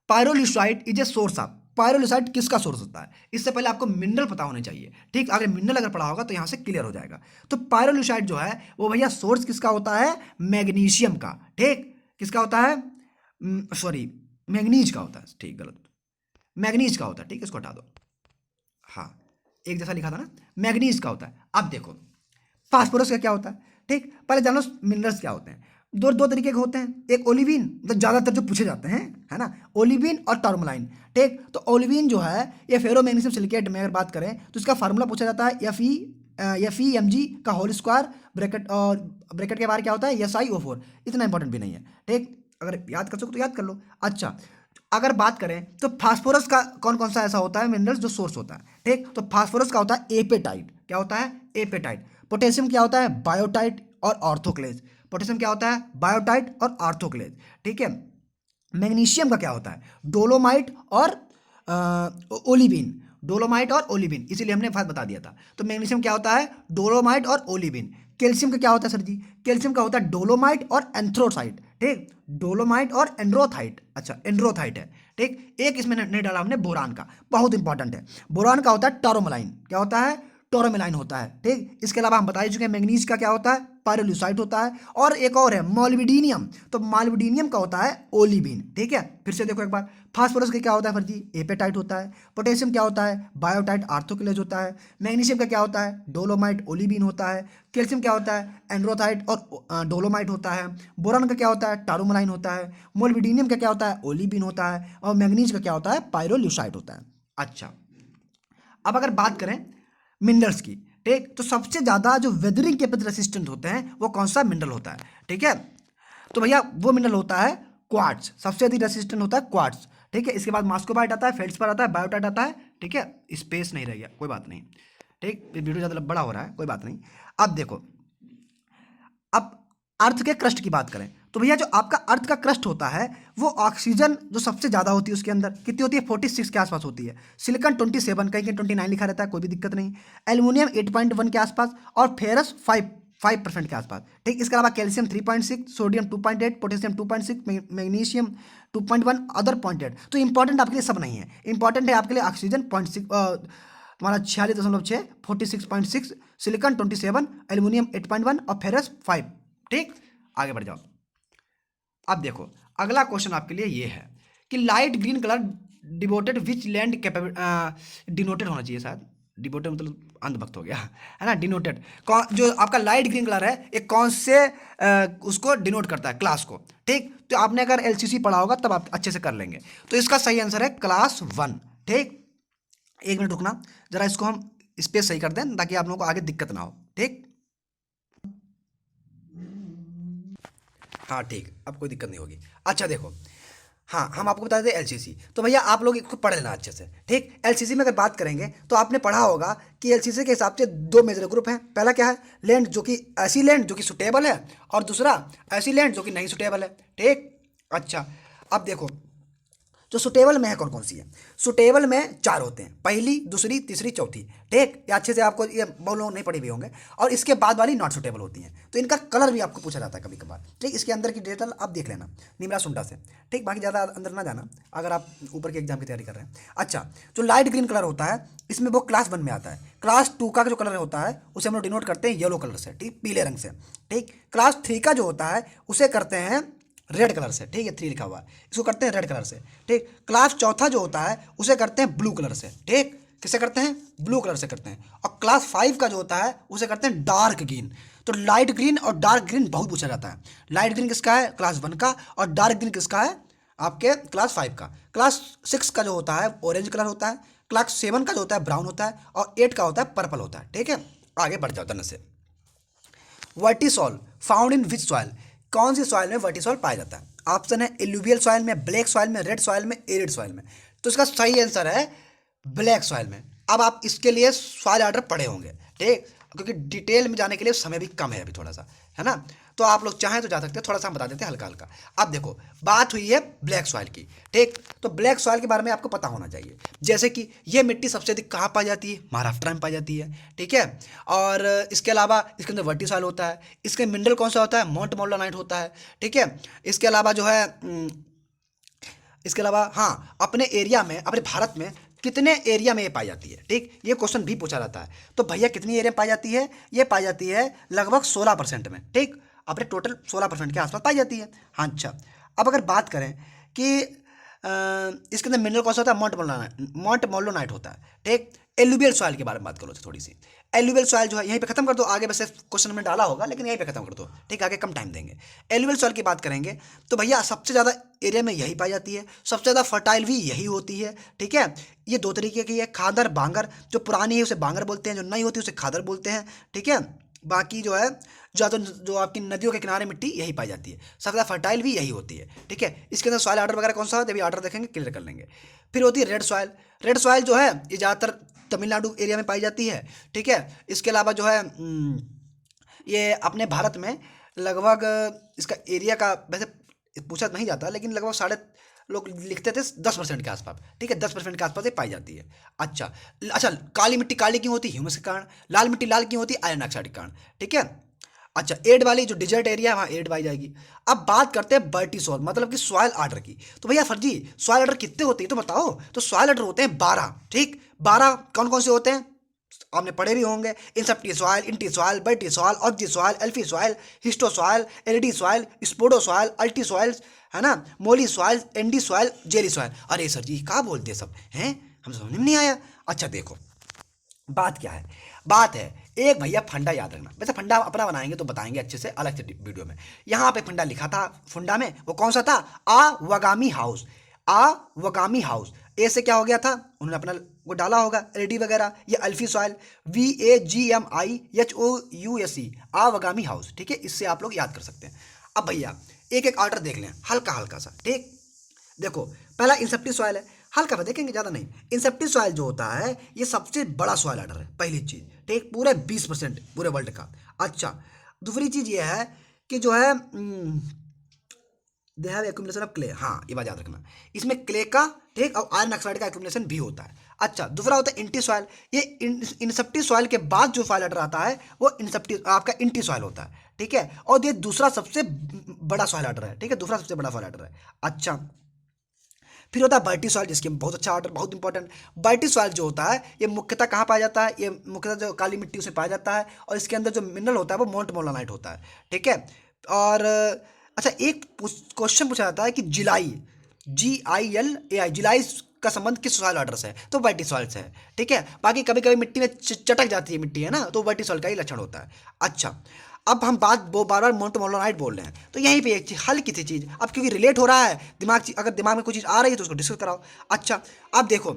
Speaker 1: पायरोलिसाइट इज ए सोर्स ऑफ, पायरोलिसाइट किसका सोर्स होता है? इससे पहले आपको मिनरल पता होने चाहिए, ठीक। अगर मिनरल अगर पढ़ा होगा तो यहाँ से क्लियर हो जाएगा। तो पायरोलिसाइट जो है वो भैया सोर्स किसका होता है? मैग्नीशियम का, ठीक। किसका होता है? सॉरी, मैग्नीज का होता है, ठीक, गलत, मैग्नीज का होता है, ठीक, इसको हटा दो। हाँ, एक जैसा लिखा था ना, मैग्नीज का होता है। अब देखो फास्फोरस का क्या होता है, ठीक। पहले जान लो मिनरल्स क्या होते हैं। दो दो तरीके के होते हैं, एक ओलिविन, मतलब ज़्यादातर जो पूछे जाते हैं, है ना, ओलिविन और टर्मलाइन, ठीक। तो ओलिविन जो है ये फेरोमैग्नीशियम सिलिकेट में अगर बात करें तो इसका फार्मूला पूछा जाता है Fe का होल स्क्वायर, ब्रैकेट, और ब्रैकेट के बाहर क्या होता है? SiO4। इतना इंपॉर्टेंट भी नहीं है, ठीक। अगर याद कर सको तो याद कर लो। अच्छा, अगर बात करें तो फास्फोरस का कौन कौन सा ऐसा होता है मिनरल्स जो सोर्स होता है, ठीक। तो फास्फोरस का होता है एपेटाइट, क्या होता है? एपेटाइट। पोटेशियम क्या होता है? बायोटाइट और ऑर्थोक्लेज। पोटेशियम क्या होता है? बायोटाइट और ऑर्थोक्लेज, ठीक है। मैग्नीशियम का क्या होता है? डोलोमाइट और ओलिविन, डोलोमाइट और ओलिविन, इसीलिए हमने बात बता दिया था। तो मैग्नीशियम क्या होता है? डोलोमाइट और ओलिविन। कैल्शियम का क्या होता है सर जी? कैल्शियम का होता है डोलोमाइट और एंथ्रोसाइट, ठीक। डोलोमाइट और एंड्रोथाइट, अच्छा एंड्रोथाइट है, ठीक। एक इसमें नहीं डाला हमने बोरान का, बहुत इंपॉर्टेंट है। बोरान का होता है टोरोमलाइन, क्या होता है? टोरोमेलाइन होता है, ठीक। इसके अलावा हम बता ही चुके हैं मैग्नीज का क्या होता है? पायरोलिसाइट होता है। और एक और है मोलिब्डेनियम, तो मोलिब्डेनियम का होता है ओलिविन, ठीक है। फिर से देखो एक बार, फास्फोरस का क्या होता है फर्जी? एपेटाइट होता है। पोटेशियम क्या होता है? बायोटाइट ऑर्थोक्लेज होता है। मैग्नीशियम का क्या होता है? डोलोमाइट ओलिविन होता है। कैल्शियम क्या होता है? एंड्रोथाइट और डोलोमाइट होता है। बोरान का क्या होता है? टोरोमलाइन होता है। मोलिब्डेनियम का क्या होता है? ओलिविन होता है। और मैग्नीज का क्या होता है? पायरोलिसाइट होता है। अच्छा, अब अगर बात करें मिनरल्स की, ठीक, तो सबसे ज़्यादा जो वेदरिंग के प्रति रेसिस्टेंट होते हैं वो कौन सा मिनरल होता है, ठीक है। तो भैया वो मिनरल होता है क्वार्ट्ज, सबसे अधिक रेसिस्टेंट होता है क्वार्ट्ज, ठीक है। इसके बाद मास्कोबाइट आता है, फेल्ड्सपार आता है, बायोटाइट आता है, ठीक है। स्पेस नहीं रह गया, कोई बात नहीं, ठीक। वीडियो ज़्यादा बड़ा हो रहा है, कोई बात नहीं। अब देखो, अब अर्थ के क्रस्ट की बात करें तो भैया जो आपका अर्थ का क्रस्ट होता है वो ऑक्सीजन जो सबसे ज़्यादा होती है उसके अंदर कितनी होती है? 46 के आसपास होती है। सिलिकॉन 27, कहीं कहीं 29 लिखा रहता है, कोई भी दिक्कत नहीं। एल्युमिनियम 8.1 के आसपास और फेरस 5% के आसपास, ठीक। इसके अलावा calcium 3.6, sodium 2.8, potassium 2.6, magnesium 2.1, other 0.8। तो इंपॉर्टेंट आपके लिए सब नहीं है, इंपॉर्टेंट है आपके लिए ऑक्सीजन 0.6, तुम्हारा 46.6, 46.6, सिलिकॉन 27, एल्युमिनियम 8.1 और फेरस 5, ठीक। आगे बढ़ जाओ। अब देखो अगला क्वेश्चन आपके लिए ये है कि लाइट ग्रीन कलर डिवोटेड विच लैंड डिनोटेड होना चाहिए, शायद डिवोटेड मतलब अंधभक्त हो गया, है ना। डिनोटेड जो आपका लाइट ग्रीन कलर है एक कौन से उसको डिनोट करता है? क्लास को, ठीक। तो आपने अगर LCC पढ़ा होगा तब आप अच्छे से कर लेंगे। तो इसका सही आंसर है क्लास 1, ठीक। एक मिनट रुकना, जरा इसको हम स्पेस सही कर दें ताकि आप लोगों को आगे दिक्कत ना हो, ठीक। हाँ ठीक, अब कोई दिक्कत नहीं होगी। अच्छा देखो, हाँ हम आपको बता दें LCC, तो भैया आप लोग इसको पढ़ लेना अच्छे से, ठीक। LCC में अगर बात करेंगे तो आपने पढ़ा होगा कि LCC के हिसाब से दो मेजर ग्रुप हैं। पहला क्या है? लैंड जो कि ऐसी लैंड जो कि सुटेबल है, और दूसरा ऐसी लैंड जो कि नहीं सुटेबल है, ठीक। अच्छा, अब देखो जो सुटेबल में है कौन कौन सी है? सुटेबल में 4 होते हैं, पहली, दूसरी, तीसरी, चौथी, ठीक। ये अच्छे से आपको ये बहुत लोग नहीं पढ़े हुए होंगे। और इसके बाद वाली नॉट सुटेबल होती हैं, तो इनका कलर भी आपको पूछा जाता है कभी कभार, ठीक। इसके अंदर की डिटेल आप देख लेना निमरा सुंडा से, ठीक। बाकी ज़्यादा अंदर ना जाना अगर आप ऊपर के एग्जाम की तैयारी कर रहे हैं। अच्छा, जो लाइट ग्रीन कलर होता है इसमें वो क्लास 1 में आता है। क्लास 2 का जो कलर होता है उसे हम लोग डिनोट करते हैं येलो कलर से, ठीक, पीले रंग से, ठीक। क्लास 3 का जो होता है उसे करते हैं रेड कलर से, ठीक है, 3 लिखा हुआ है, इसको करते हैं रेड कलर से, ठीक। क्लास चौथा जो होता है उसे करते हैं ब्लू कलर से, ठीक। किसे करते हैं? ब्लू कलर से करते हैं। और क्लास 5 का जो होता है उसे करते हैं डार्क ग्रीन। तो लाइट ग्रीन और डार्क ग्रीन बहुत पूछा जाता है। लाइट ग्रीन किसका है? क्लास 1 का। और डार्क ग्रीन किसका है? आपके क्लास 5 का। क्लास 6 का जो होता है ऑरेंज कलर होता है। क्लास 7 का जो होता है ब्राउन होता है। और 8 का होता है पर्पल होता है, ठीक है। आगे बढ़ जाओ तन से। वर्टिसॉल फाउंड इन विच सॉइल? कौन सी सॉइल में वर्टिसॉल पाया जाता है? ऑप्शन है एलुवियल सॉइल में, ब्लैक सॉइल में, रेड सॉइल में, एरिड सॉइल में। तो इसका सही आंसर है ब्लैक सॉइल में। अब आप इसके लिए सॉइल ऑर्डर पढ़े होंगे, ठीक। क्योंकि डिटेल में जाने के लिए समय भी कम है अभी थोड़ा सा, है ना। तो आप लोग चाहें तो जा सकते हैं, थोड़ा सा हम बता देते हैं हल्का हल्का। अब देखो, बात हुई है ब्लैक सॉइल की, ठीक। तो ब्लैक सॉइल के बारे में आपको पता होना चाहिए, जैसे कि ये मिट्टी सबसे अधिक कहाँ पाई जाती है, महाराष्ट्र में पाई जाती है, ठीक है। और इसके अलावा इसके अंदर वर्टी सॉइल होता है, इसके मिनरल कौन सा होता है, मोंट मोल्लोनाइट होता है, ठीक है। इसके अलावा जो है इसके अलावा हाँ, अपने एरिया में, अपने भारत में कितने एरिया में ये पाई जाती है, ठीक। ये क्वेश्चन भी पूछा जाता है। तो भैया कितनी एरिया में पाई जाती है, ये पाई जाती है लगभग 16% में, ठीक। अपने टोटल 16% के आसपास पाई जाती है। हाँ अच्छा, अब अगर बात करें कि इसके अंदर मिनरल कौन सा होता है, मोंट मोल्लोनाइट होता है, ठीक। एलुवियल सॉइल के बारे में बात करो थोड़ी सी। एलुवियल सॉइल जो है यहीं पे खत्म कर दो, आगे वैसे क्वेश्चन में डाला होगा लेकिन यहीं पे खत्म कर दो, ठीक। आगे कम टाइम देंगे। एलुवियल सॉइल की बात करेंगे तो भैया सबसे ज़्यादा एरिया में यही पाई जाती है, सबसे ज़्यादा फर्टाइल भी यही होती है, ठीक है। ये दो तरीके की है, खादर बांगर। जो पुरानी है उसे बांगर बोलते हैं, जो नई होती है उसे खादर बोलते हैं, ठीक है। बाकी जो है जो आपकी नदियों के किनारे मिट्टी यही पाई जाती है, सबसे ज़्यादा फर्टाइल भी यही होती है, ठीक है। इसके अंदर सॉइल आर्डर वगैरह कौन सा होता है, अभी आर्डर देखेंगे क्लियर कर लेंगे। फिर होती है रेड सॉइल। रेड सॉइल जो है ये ज़्यादातर तमिलनाडु एरिया में पाई जाती है, ठीक है। इसके अलावा जो है ये अपने भारत में लगभग इसका एरिया का वैसे पूछा नहीं जाता, लेकिन लगभग साढ़े लोग लिखते थे 10% के आसपास, ठीक है। 10% के आसपास ये पाई जाती है। अच्छा अच्छा, काली मिट्टी काली क्यों होती है, ह्यूमस के कारण। लाल मिट्टी लाल क्यों होती है, आयरन ऑक्साइड के कारण, ठीक है। अच्छा, एड वाली जो डिजर्ट एरिया है वहाँ एड पाई जाएगी। अब बात करते हैं बर्टी सॉइल, मतलब कि सॉइल आर्डर की। तो भैया फर्जी सॉइल आर्डर कितने होते हैं तो बताओ। तो सॉइल आर्डर होते हैं 12, ठीक। 12 कौन कौन से होते हैं, आपने पढ़े भी होंगे। Inceptisol, entisol, vertisol, oxisol, alfisol, histosol, aridisol, spodosol, ultisol, है ना, mollisol, andisol, gelisol. अरे सर जी क्या बोलते सब हैं, हम समझ में नहीं आया। अच्छा देखो, बात क्या है, बात है एक भैया फंडा याद रखना। वैसे फंडा अपना बनाएंगे तो बताएंगे अच्छे से अलग से वीडियो में। यहाँ पे फंडा लिखा था फंडा में, वो कौन सा था, आ वगामी हाउस। आ वगामी हाउस, ए से क्या हो गया था, उन्होंने अपना वो डाला होगा रेडी वगैरह। ये अल्फी सॉइल, VAGMIHOUSE, आ वगामी हाउस, ठीक है। इससे आप लोग याद कर सकते हैं। अब भैया एक एक ऑर्डर देख लें हल्का हल्का सा, ठीक। देखो पहला इंसेप्टी सॉइल है, हल्का सा देखेंगे ज़्यादा नहीं। इंसेप्टी सॉइल जो होता है ये सबसे बड़ा सॉइल आर्डर है, पहली चीज़, ठीक। पूरे 20% पूरे वर्ल्ड का। अच्छा, दूसरी चीज़ ये है कि जो है they have accumulation of clay, हाँ ये बात याद रखना, इसमें क्ले का, ठीक, और आयरन ऑक्साइड का एक्यूमुलेशन भी होता है। अच्छा, दूसरा होता है इंटी सॉइल। ये इंसेप्टी सॉइल के बाद जो सॉइल आर्डर आता है वो इंसेप्टी आपका इंटी सॉइल होता है, ठीक है। और ये दूसरा सबसे बड़ा सॉइल आर्डर है, ठीक है, दूसरा सबसे बड़ा सॉइल आर्डर है। अच्छा, फिर होता है बर्टी सॉइल, जिसके बहुत अच्छा ऑर्डर, बहुत इंपॉर्टेंट। बर्टी सॉइल जो होता है ये मुख्यतः कहाँ पाया जाता है, ये मुख्यतः जो काली मिट्टी उसमें पाया जाता है, और इसके अंदर जो मिनरल होता है वो मोंट मोलानाइट होता है, ठीक है। और अच्छा, एक क्वेश्चन पूछा जाता है कि जिलाई, GILAI, जिलाई का संबंध किस सॉइल ऑर्डर से है, तो वर्टी सॉइल से है, ठीक है। बाकी कभी कभी मिट्टी में चटक जाती है मिट्टी, है ना, तो वर्टी सॉइल का ही लक्षण होता है। अच्छा, अब हम बात वो बार बार मोंट मोलानाइट बोल रहे हैं, तो यहीं पे एक चीज हल्की सी चीज़, अब क्योंकि रिलेट हो रहा है दिमाग, अगर दिमाग में कोई चीज़ आ रही है तो उसको डिस्कस कराओ। अच्छा, अब देखो,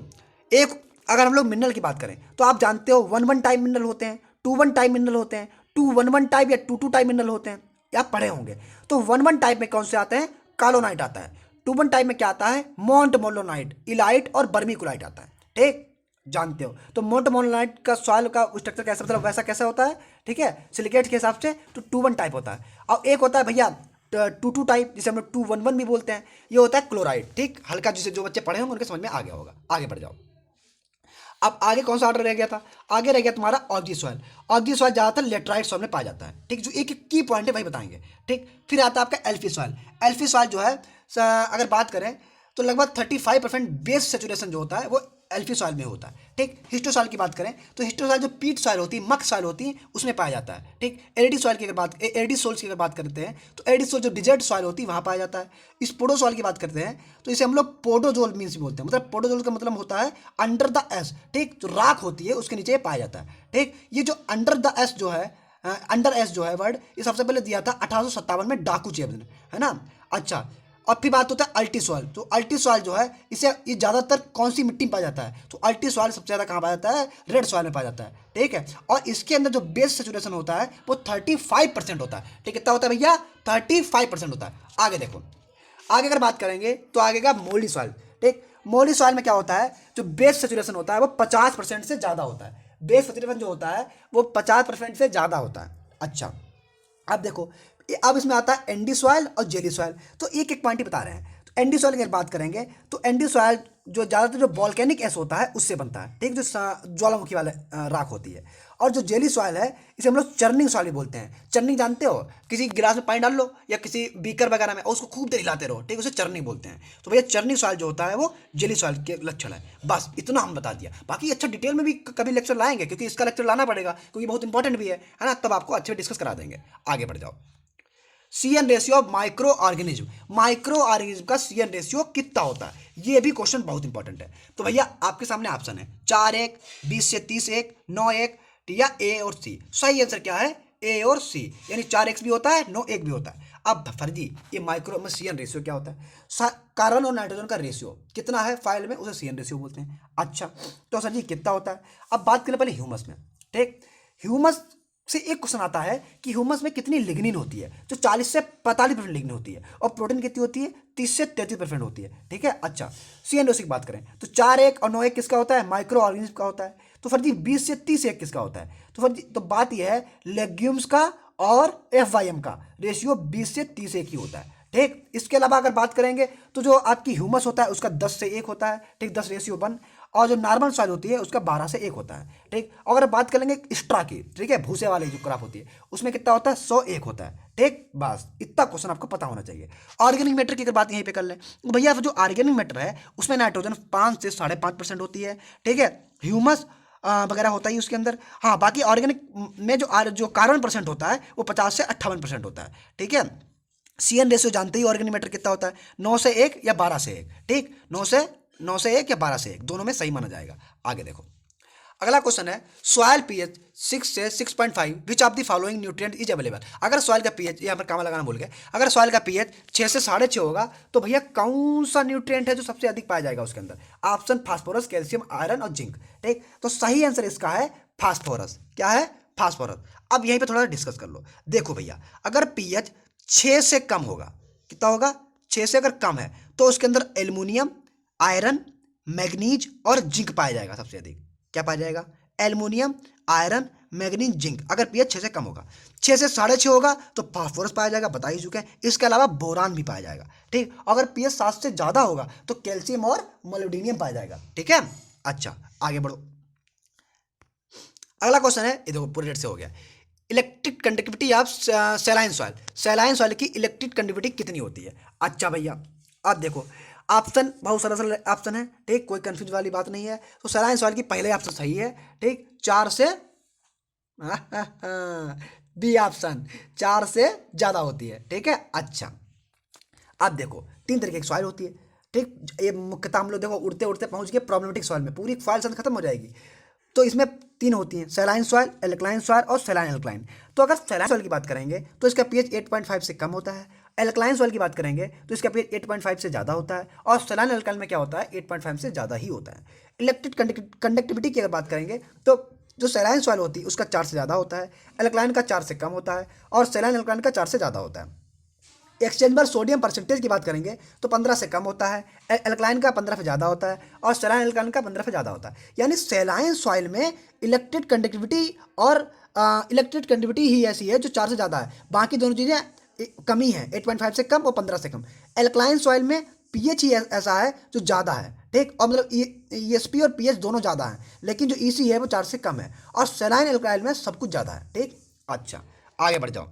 Speaker 1: एक अगर हम लोग मिनरल की बात करें तो आप जानते हो 1 1 टाइप मिनरल होते हैं, 2 1 टाइप मिनरल होते हैं, 2 1 1 टाइप या 2 2 टाइप मिनरल होते हैं, ये आप पढ़े होंगे। तो 1 1 टाइप में कौन से आते हैं, कालोनाइट आता है। 2 1 टाइप में क्या आता है, मोंट मोलोनाइट, इलाइट और बर्मीकुलाइट आता है, ठीक, जानते हो। तो मोंट मोलोनाइट का सॉइल का स्ट्रक्चर कैसा, मतलब वैसा कैसा होता है, ठीक है, सिलिकेट के हिसाब से। तो 2 1 टाइप होता है। और एक होता है भैया 2 2 टाइप, जिसे हम लोग 2 1 1 भी बोलते हैं, ये होता है क्लोराइड, ठीक, हल्का, जिसे जो बच्चे पढ़े होंगे उनके समझ में आ गया होगा। आगे बढ़ जाओ। अब आगे कौन सा ऑर्डर रह गया था, आगे रह गया तुम्हारा ऑब्जी सॉइल। ऑब्जी सॉइल ज़्यादातर लेटराइट सॉइल में पाया जाता है, ठीक, जो एक की पॉइंट है वही बताएंगे, ठीक। फिर आता है आपका एल्फी सॉइल। एल्फी सॉइल जो है अगर बात करें तो लगभग 35% बेस सेचुरेशन जो होता है वो एल्फी सॉइल में होता है, ठीक। हिस्टो सॉइल की बात करें तो हिस्टो सॉइल जो पीट सॉइल होती है, मक सॉइल होती है, उसमें पाया जाता है, ठीक। एरिडी सॉइल की अगर बात, एरिडी सोल्स की अगर बात करते हैं तो एरिडी सोल जो डिजर्ट सॉइल होती है वहाँ पाया जाता है। इस पोडो सॉइल की बात करते हैं तो इसे हम लोग पोडोजोल मीन्स बोलते हैं, मतलब पोडोजोल का मतलब होता है अंडर द एस, ठीक, जो राख होती है उसके नीचे पाया जाता है, ठीक। ये जो अंडर द एस जो है, अंडर एस जो है वर्ड, ये सबसे पहले दिया था 1857 में डाकू चेब ने, है ना। अच्छा, और फिर बात होता है अल्टी सॉइल। तो अल्टी सॉइल जो है इसे ये ज़्यादातर कौन सी मिट्टी में पाया जाता है, तो अल्टी सॉइल सबसे ज़्यादा कहाँ पाया जाता है, रेड सॉइल में पाया जाता है, ठीक है। और इसके अंदर जो बेस सेचुरेशन होता है वो 35% होता है, ठीक। कितना होता है भैया, 35% होता है। आगे देखो, आगे अगर बात करेंगे तो आगे का मोली सॉइल, ठीक। मोली सॉइल में क्या होता है, जो बेस सेचुरेशन होता है वो 50% से ज़्यादा होता है। बेस सचुरेशन जो होता है वो 50% से ज़्यादा होता है। अच्छा, अब देखो अब इसमें आता है एंडी सॉइल और जेली सॉइल। तो एक एक पॉइंट ही बता रहे हैं। तो एंडी सॉइल की अगर बात करेंगे तो एंडी सॉइल जो ज़्यादातर जो वॉल्केनिक एस होता है उससे बनता है, ठीक, जो ज्वालामुखी वाले राख होती है। और जो जेली सॉइल है इसे हम लोग चर्निंग सॉइल भी बोलते हैं। चर्निंग जानते हो, किसी गिलास में पानी डाल लो या किसी बीकर वगैरह में और उसको खूब देर हिलाते रहो, ठीक, उसे चर्निंग बोलते हैं। तो भैया चर्निंग सॉइल जो होता है वो जेली सॉइल के लक्षण है। बस इतना हम बता दिया, बाकी अच्छा डिटेल में भी कभी लेक्चर लाएंगे क्योंकि इसका लेक्चर लाना पड़ेगा क्योंकि बहुत इंपॉर्टेंट भी है ना, तब आपको अच्छे डिस्कस करा देंगे। आगे बढ़ जाओ। CN ratio of micro organism, micro organism का CN रेशियो कितना होता है, ये भी क्वेश्चन बहुत इंपॉर्टेंट है। तो भैया आपके सामने ऑप्शन है 4 1, 20 से 30 1, 9 1 या A और C। सही आंसर क्या है? A और C, यानी 4x भी होता है 9 1 भी होता है। अब फर्जी ये माइक्रो में CN रेशियो क्या होता है? कार्बन और नाइट्रोजन का रेशियो कितना है फाइल में, उसे CN रेशियो बोलते हैं। अच्छा, तो सर जी कितना होता है? अब बात करें पहले ह्यूमस में, ठीक। ह्यूमस से एक क्वेश्चन आता है कि ह्यूमस में कितनी लिग्निन होती है, जो 40 से 45% लिग्निन होती है, और प्रोटीन कितनी होती है? 30 से 33% होती है, ठीक है। अच्छा, CN रेशियो की बात करें तो 4 1 और 9 1 किसका होता है? माइक्रो ऑर्गेनिज्म का होता है। तो फिर जी 20 से 30 1 किसका होता है? तो फिर जी तो बात यह है लेग्यूम्स का और FYM का रेशियो 20 से 30 1 ही होता है, ठीक। इसके अलावा अगर बात करेंगे तो जो आपकी ह्यूमस होता है उसका 10 से 1 होता है, ठीक, 10:1, और जो नॉर्मल सॉइल होती है उसका 12 से 1 होता है, ठीक। अगर बात करेंगे एक्स्ट्रा की, ठीक है, भूसे वाले जो क्रॉप होती है उसमें कितना होता है? 101 होता है, ठीक। बस इतना क्वेश्चन आपको पता होना चाहिए। ऑर्गेनिक मैटर की अगर बात यहीं पे कर लें तो भैया जो ऑर्गेनिक मैटर है उसमें नाइट्रोजन 5 से 5.5% होती है, ठीक है। ह्यूमस वगैरह होता है उसके अंदर। हाँ, बाकी ऑर्गेनिक में जो कार्बन परसेंट होता है वो 50 से 58% होता है, ठीक है। CN रेशियो जानते ही ऑर्गेनिक मैटर कितना होता है? 9 से 1 या 12 से 1, ठीक। 9 से 1 या 12 से 1 दोनों में सही माना जाएगा। आगे देखो, अगला क्वेश्चन है सॉइल पीएच 6 से 6.5 विच of the following nutrient is available. अगर सॉइल का पीएच, यहाँ पर कामा लगाना भूल गए, अगर सॉइल का पीएच 6 से 6.5 होगा तो भैया कौन सा न्यूट्रिएंट है जो सबसे अधिक पाया जाएगा उसके अंदर? ऑप्शन फास्फोरस, कैल्शियम, आयरन और जिंक, ठीक। तो सही आंसर इसका है फास्फोरस। क्या है? फास्फोरस। अब यहीं पे थोड़ा डिस्कस कर लो। देखो भैया अगर पीएच 6 से कम होगा, कितना होगा? 6 से अगर कम है तो उसके अंदर एल्युमिनियम, आयरन, मैग्नीज और जिंक पाया जाएगा सबसे अधिक। क्या पाया जाएगा? Aluminium, iron, manganese, zinc. अगर पीएच 6 से कम होगा, 6 से 6.5 होगा तो फास्फोरस पाया जाएगा, बता ही चुके हैं। इसके अलावा बोरान भी पाया जाएगा, ठीक। अगर पीएच 7 से ज़्यादा होगा तो कैल्शियम और मोलिब्डेनम पाया जाएगा, ठीक है। अच्छा, आगे बढ़ो। अगला क्वेश्चन है, ये देखो पूरे रेट से हो गया। Electric conductivity of saline soil, saline soil की इलेक्ट्रिक कंडक्टिविटी कितनी होती है? अच्छा भैया अब देखो ऑप्शन बहुत सरल ऑप्शन है, ठीक, कोई कंफ्यूज वाली बात नहीं है। तो सैलाइन सॉइल की पहले ऑप्शन सही है, ठीक, 4 से बी ऑप्शन 4 से ज़्यादा होती है, ठीक है। अच्छा, अब देखो 3 तरीके की सॉइल होती है, ठीक। ये मुख्यतः हम लोग देखो उड़ते उड़ते पहुंच गए प्रॉब्लमेटिक सॉइल में, पूरी फाइल संग खत्म हो जाएगी। तो इसमें 3 होती हैं, सैलाइन सॉइल, एल्कलाइन सॉइल और सैलाइन एल्कलाइन। तो अगर सैलाइन सॉइल की बात करेंगे तो इसका पीएच 8.5 से कम होता है। एल्कलाइन सॉइल की बात करेंगे तो इसका पीएच 8.5 से ज़्यादा होता है। और सैलाइन एल्कलाइन में क्या होता है? 8.5 से ज़्यादा ही होता है। इलेक्ट्रिक कंडक्टिविटी की अगर बात करेंगे तो जो सैलाइन सॉइल होती है उसका 4 से ज़्यादा होता है, एल्कलाइन का 4 से कम होता है और सैलाइन एल्कलाइन का 4 से ज़्यादा होता है। एक्सचेंजर सोडियम परसेंटेज की बात करेंगे तो 15 से कम होता है, एल्कलाइन का 15 से ज़्यादा होता है और सैलाइन एल्कलाइन का 15 से ज़्यादा होता है। यानी सैलाइन सॉइल में इलेक्ट्रिक कंडक्टिविटी और इलेक्ट्रिक कंडक्टिविटी ही ऐसी है जो 4 से ज़्यादा है, बाकी दोनों चीज़ें कमी है, 8.5 से कम और 15 से कम। एल्कलाइन सॉइल में पीएच ही ऐसा है जो ज़्यादा है, ठीक, और मतलब ESP और पीएच दोनों ज़्यादा हैं, लेकिन जो EC है वो 4 से कम है और सैलाइन एल्कलाइन में सब कुछ ज़्यादा है, ठीक। अच्छा, आगे बढ़ जाओ।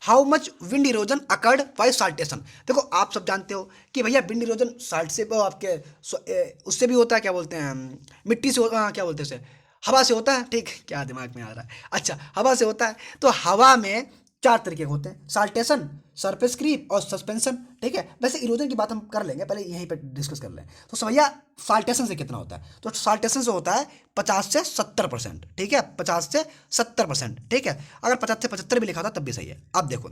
Speaker 1: How much wind erosion occurred by saltation. देखो आप सब जानते हो कि भैया विंड इरोजन साल्ट से वो आपके उससे भी होता है, क्या बोलते हैं, मिट्टी से क्या बोलते हैं उसे, हवा से होता है, ठीक, क्या दिमाग में आ रहा है। अच्छा, हवा से होता है। तो हवा में 4 तरीके होते हैं, साल्टेशन, सरफेस क्रीप और सस्पेंशन, ठीक है। वैसे इरोजन की बात हम कर लेंगे, पहले यहीं पे डिस्कस कर लें। तो भैया साल्टेशन से कितना होता है? तो साल्टेशन से होता है 50 से 70%, ठीक है, 50 से 70%, ठीक है। अगर 50 से 75 भी लिखा था तब भी सही है। अब देखो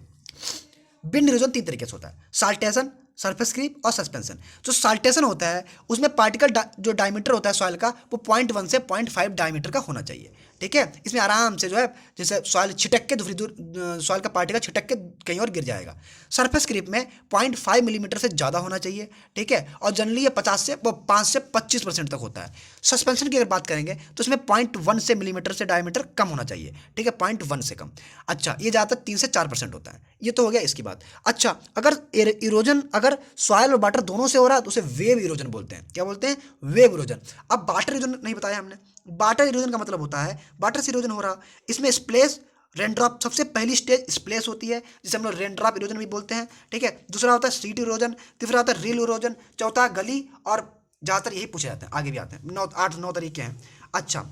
Speaker 1: विंड इरोजन 3 तरीके से होता है, साल्टेशन, सरफेस क्रीप और सस्पेंशन। जो साल्टेशन होता है उसमें पार्टिकल जो डायमीटर होता है सॉइल का वो 0.1 से 0.5 डायमीटर का होना चाहिए, ठीक है। इसमें आराम से जो है जैसे सॉइल छिटक के दूसरी दूर सॉइल का पार्टिकल छिटक के कहीं और गिर जाएगा। सरफेस क्रीप में 0.5 मिलीमीटर से ज़्यादा होना चाहिए, ठीक है। और जनरली ये 5 से 25% तक होता है। सस्पेंशन की अगर बात करेंगे तो इसमें 0.1 से मिलीमीटर से डायमीटर कम होना चाहिए, ठीक है, 0.1 से कम। अच्छा, ये ज़्यादातर 3 से 4% होता है। ये तो हो गया इसकी बात। अच्छा, अगर इरोजन अगर सॉइल और वाटर दोनों से हो रहा है तो उसे वेव इरोजन बोलते हैं। क्या बोलते हैं? Wave erosion. अब वाटर इरोजन नहीं बताया हमने। वाटर इरोजन का मतलब होता है वाटर से इरोजन हो रहा, इसमें स्प्लेश रेनड्रॉप, सबसे पहली स्टेज स्प्लेश होती है जिसे हम लोग रेनड्रॉप इरोजन भी बोलते हैं, ठीक है। दूसरा होता है सीट इरोजन, तीसरा होता है रिल इरोजन, चौथा गली, और ज़्यादातर यही पूछे जाते हैं। आगे भी आते हैं, 8-9 तरीके हैं। अच्छा,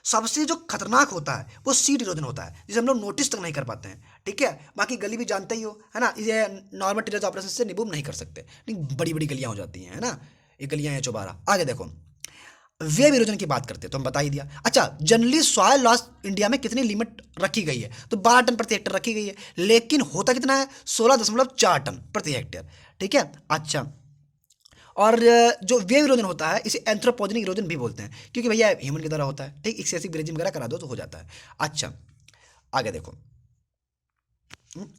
Speaker 1: सबसे जो खतरनाक होता है वो सीट इरोजन होता है, जिसे हम लोग नोटिस तक नहीं कर पाते हैं, ठीक है। बाकी गली भी जानते ही हो, है ना, ये नॉर्मल टेरेस ऑपरेशन से रिमूव नहीं कर सकते, लेकिन बड़ी बड़ी गलियाँ हो जाती हैं, है ना, ये गलियाँ हैं चौबारा। आगे देखो, वेव इरोजन की बात करते हैं तो हम बता ही दिया। अच्छा, जनरली सॉयल लॉस इंडिया में कितनी लिमिट रखी गई है? तो 12 टन प्रति हेक्टेयर रखी गई है, लेकिन होता कितना है? 16.4 टन प्रति हेक्टेयर, ठीक है। अच्छा, और जो वेव इरोजन होता है इसे एंथ्रोपोजेनिक इरोजन भी बोलते हैं, क्योंकि भैया ह्यूमन की तरह होता है, ठीक, एक्सेसिव ग्रेजिंग वगैरह करा दो तो हो जाता है। अच्छा, आगे देखो,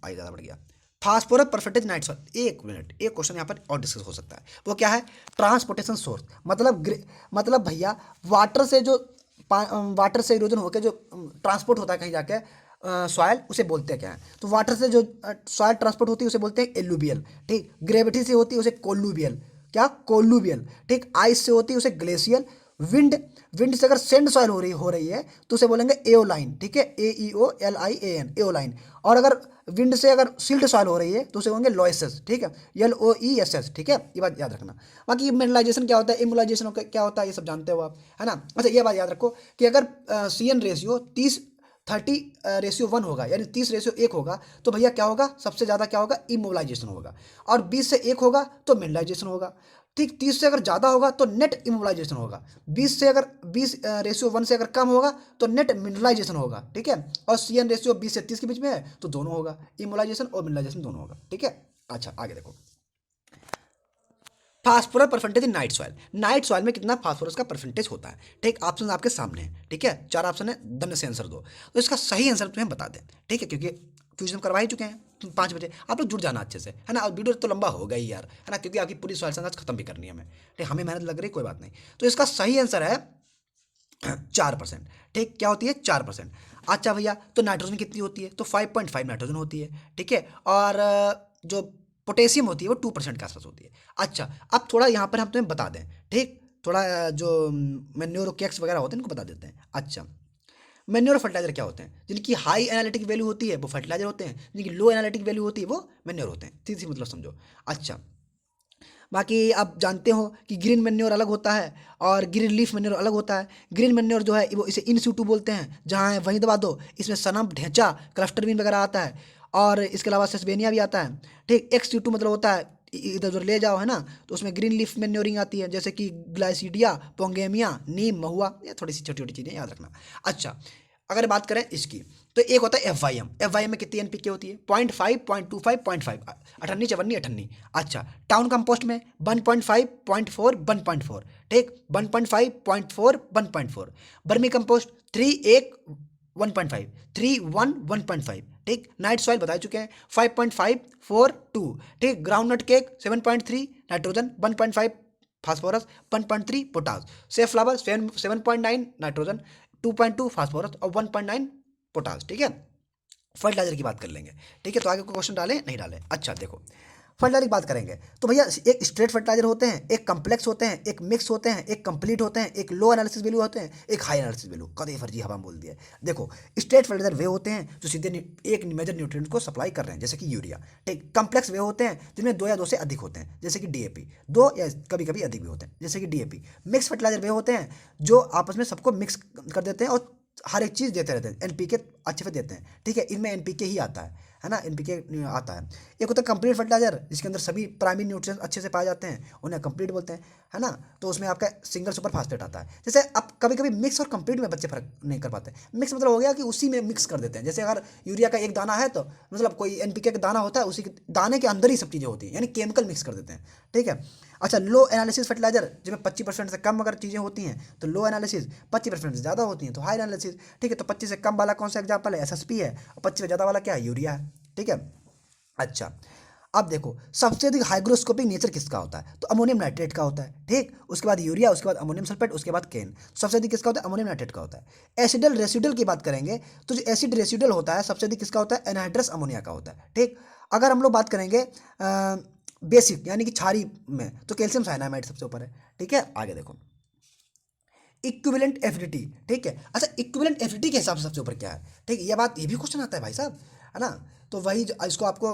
Speaker 1: आगे ज़्यादा बढ़ गया। फास्फोरस परफेक्टेज नाइट सॉइल, एक मिनट, एक क्वेश्चन यहाँ पर और डिस्कस हो सकता है। वो क्या है? ट्रांसपोर्टेशन सोर्स, मतलब भैया वाटर से जो वाटर से इरोजन होकर जो ट्रांसपोर्ट होता है कहीं जाके सॉइल, उसे बोलते हैं क्या है? तो वाटर से जो सॉइल ट्रांसपोर्ट होती है उसे बोलते हैं एलुबियल, ठीक। ग्रेविटी से होती है उसे कोलुबियल, क्या? कोलुबियल, ठीक। आइस से होती है उसे ग्लेशियल। विंड से अगर सेंड सॉइल हो रही है तो उसे बोलेंगे एओलाइन, ठीक है, AEOLIAN, एओलाइन। और अगर विंड से अगर सिल्ट सॉइल हो रही है तो उसे होंगे लॉइसेस, ठीक है, LOESS, ठीक है, ये बात याद रखना। बाकी मिनरलाइजेशन क्या होता है, इमोलाइजेशन क्या होता है, ये सब जानते हो आप, है ना। अच्छा, ये बात याद रखो कि अगर CN रेशियो 30:1 होगा, यानी 30:1 होगा, तो भैया क्या होगा? सबसे ज़्यादा क्या होगा? इमोलाइजेशन होगा। और 20 से 1 होगा तो मिनरलाइजेशन होगा, ठीक। 30 से अगर ज़्यादा होगा तो नेट इमोलाइजेशन होगा। 20:1 से अगर कम होगा तो नेट मिनरलाइजेशन होगा, ठीक है। और CN रेशियो 20 से 30 के बीच में है तो दोनों होगा, इमोलाइजेशन और मिनरलाइजेशन दोनों होगा, ठीक है। अच्छा, आगे देखो, phosphorus percentage in night soil. Night soil में कितना फास्फोरस का परसेंटेज होता है, ठीक। ऑप्शन आपके सामने है, ठीक है, 4 ऑप्शन है, दम से आंसर दो। तो इसका सही आंसर तुम्हें बता दें, ठीक है, क्योंकि क्विज हम करवा ही चुके हैं। तुम 5 बजे आप लोग जुड़ जाना अच्छे से, है ना। और वीडियो तो लंबा हो गई यार, है ना, क्योंकि आपकी पूरी सॉइल साइंस आज खत्म भी करनी है हमें, ठीक। हमें मेहनत लग रही, कोई बात नहीं। तो इसका सही आंसर है 4%, ठीक। क्या होती है? 4%। अच्छा भैया, तो नाइट्रोजन कितनी होती है? तो 5.5 नाइट्रोजन होती है, ठीक है। और जो पोटेशियम होती है वो 2% के आसपास होती है। अच्छा, अब थोड़ा यहाँ पर हम तुम्हें बता दें, ठीक, थोड़ा जो मैन्योर केक्स वगैरह होते हैं इनको बता देते हैं। अच्छा, मैन्योर फर्टिलाइजर क्या होते हैं? जिनकी हाई एनालिटिक वैल्यू होती है वो फर्टिलाइजर होते हैं, जिनकी लो एनालिटिक वैल्यू होती है वो मैन्योर होते हैं। सीधी सी मतलब समझो। अच्छा, बाकी आप जानते हो कि ग्रीन मैन्योर अलग होता है और ग्रीन लीफ मैन्योर अलग होता है। ग्रीन मैन्योर जो है वो इसे इन सीटू बोलते हैं, जहाँ है वहीं दबा दो। इसमें सनम, ढेंचा, क्लस्टर बीन वगैरह आता है, और इसके अलावा सेसबेनिया भी आता है, ठीक। एक्स सीटू मतलब होता है इधर उधर ले जाओ, है ना। तो उसमें ग्रीन लीफ मैन्योरिंग आती है, जैसे कि ग्लाइसीडिया, पोंगेमिया, नीम, महुआ, ये थोड़ी सी छोटी छोटी चीज़ें याद रखना। अच्छा, अगर बात करें इसकी, तो एक होता है FYM में कितनी NPK होती है? 0.5, 0.25, 0.5, 58, 54, 58। अच्छा, टाउन कंपोस्ट में 1.5, 0.4, 1.4, ठीक, 1.5, 0.4, 1.4। बर्मी कंपोस्ट 3, 1, 1.5, 3, 1, 1.5, ठीक। नाइट सॉइल बता चुके हैं 5.5, 4, 2, ठीक। Groundnut cake 7.3 nitrogen, 1.5 phosphorus, 1.3 potash. Safe flower 7.9 nitrogen, 2.2 phosphorus और 1.9 पोटास, ठीक है। फर्टिलाइजर की बात कर लेंगे, ठीक है। तो आगे कोई क्वेश्चन डालें? नहीं डालें। अच्छा देखो, फर्टिलाइजर की बात करेंगे तो भैया एक स्ट्रेट फर्टिलाइजर होते हैं, एक कम्प्लेक्स होते हैं, एक मिक्स होते हैं, एक कंप्लीट होते हैं, एक लो एनालिसिस वैल्यू होते हैं, एक हाई एनालिसिस वैल्यू। कदे फर्जी हवा बोल दिया। देखो, स्ट्रेट फर्टिलाइजर वे होते हैं जो सीधे एक मेजर न्यूट्रिएंट को सप्लाई कर रहे हैं, जैसे कि यूरिया, ठीक। कम्प्लेक्स वे होते हैं जिनमें 2 या 2 से अधिक होते हैं, जैसे कि DAP, 2 या कभी कभी अधिक भी होते हैं, जैसे कि DAP। मिक्स फर्टिलाइजर वे होते हैं जो आपस में सबको मिक्स कर देते हैं और हर एक चीज़ देते रहते हैं, NPK अच्छे से देते हैं, ठीक है। इनमें NPK ही आता है ना, NPK आता है। एक होता है कंप्लीट फर्टिलाइजर, जिसके अंदर सभी प्राइमरी न्यूट्रिएंट्स अच्छे से पाए जाते हैं, उन्हें कंप्लीट बोलते हैं, है ना। तो उसमें आपका सिंगल सुपर फास्फेट आता है। जैसे अब कभी कभी मिक्स और कंप्लीट में बच्चे फर्क नहीं कर पाते। मिक्स मतलब हो गया कि उसी में मिक्स कर देते हैं, जैसे अगर यूरिया का एक दाना है तो मतलब कोई NPK का दाना होता है, उसी के दाने के अंदर ही सब चीज़ें होती हैं, यानी केमिकल मिक्स कर देते हैं, ठीक है। अच्छा, लो एनालिसिस फर्टिलाइजर जिसमें 25% से कम अगर चीज़ें होती हैं तो लो एनालिसिस, 25% से ज़्यादा होती हैं तो हाई एनालिसिस। ठीक है, तो 25 से कम वाला कौन सा एग्जाम्पल है, एसएसपी है, और 25 से ज़्यादा वाला क्या है, यूरिया है। ठीक है। अच्छा, अब देखो सबसे अधिक हाइग्रोस्कोपिक नेचर किसका होता है, तो अमोनियम नाइट्रेट का होता है। ठीक, उसके बाद यूरिया, उसके बाद अमोनियम सल्फेट, उसके बाद केन। सबसे अधिक किसका होता है, अमोनियम नाइट्रेट का होता है। एसिडल रेसिडुअल की बात करेंगे तो जो एसिड रेसिडुअल होता है सबसे अधिक किसका होता है, एनहाइड्रस अमोनिया का होता है। ठीक, अगर हम लोग बात करेंगे बेसिक यानी कि क्षारी में, तो कैल्शियम साइनामाइड सबसे ऊपर है। ठीक है, आगे देखो इक्विवेलेंट एफिनिटी। ठीक है, अच्छा इक्विवेलेंट एफिनिटी के हिसाब से सबसे ऊपर क्या है। ठीक है, ये भी क्वेश्चन आता है भाई साहब, है ना। तो वही इसको आपको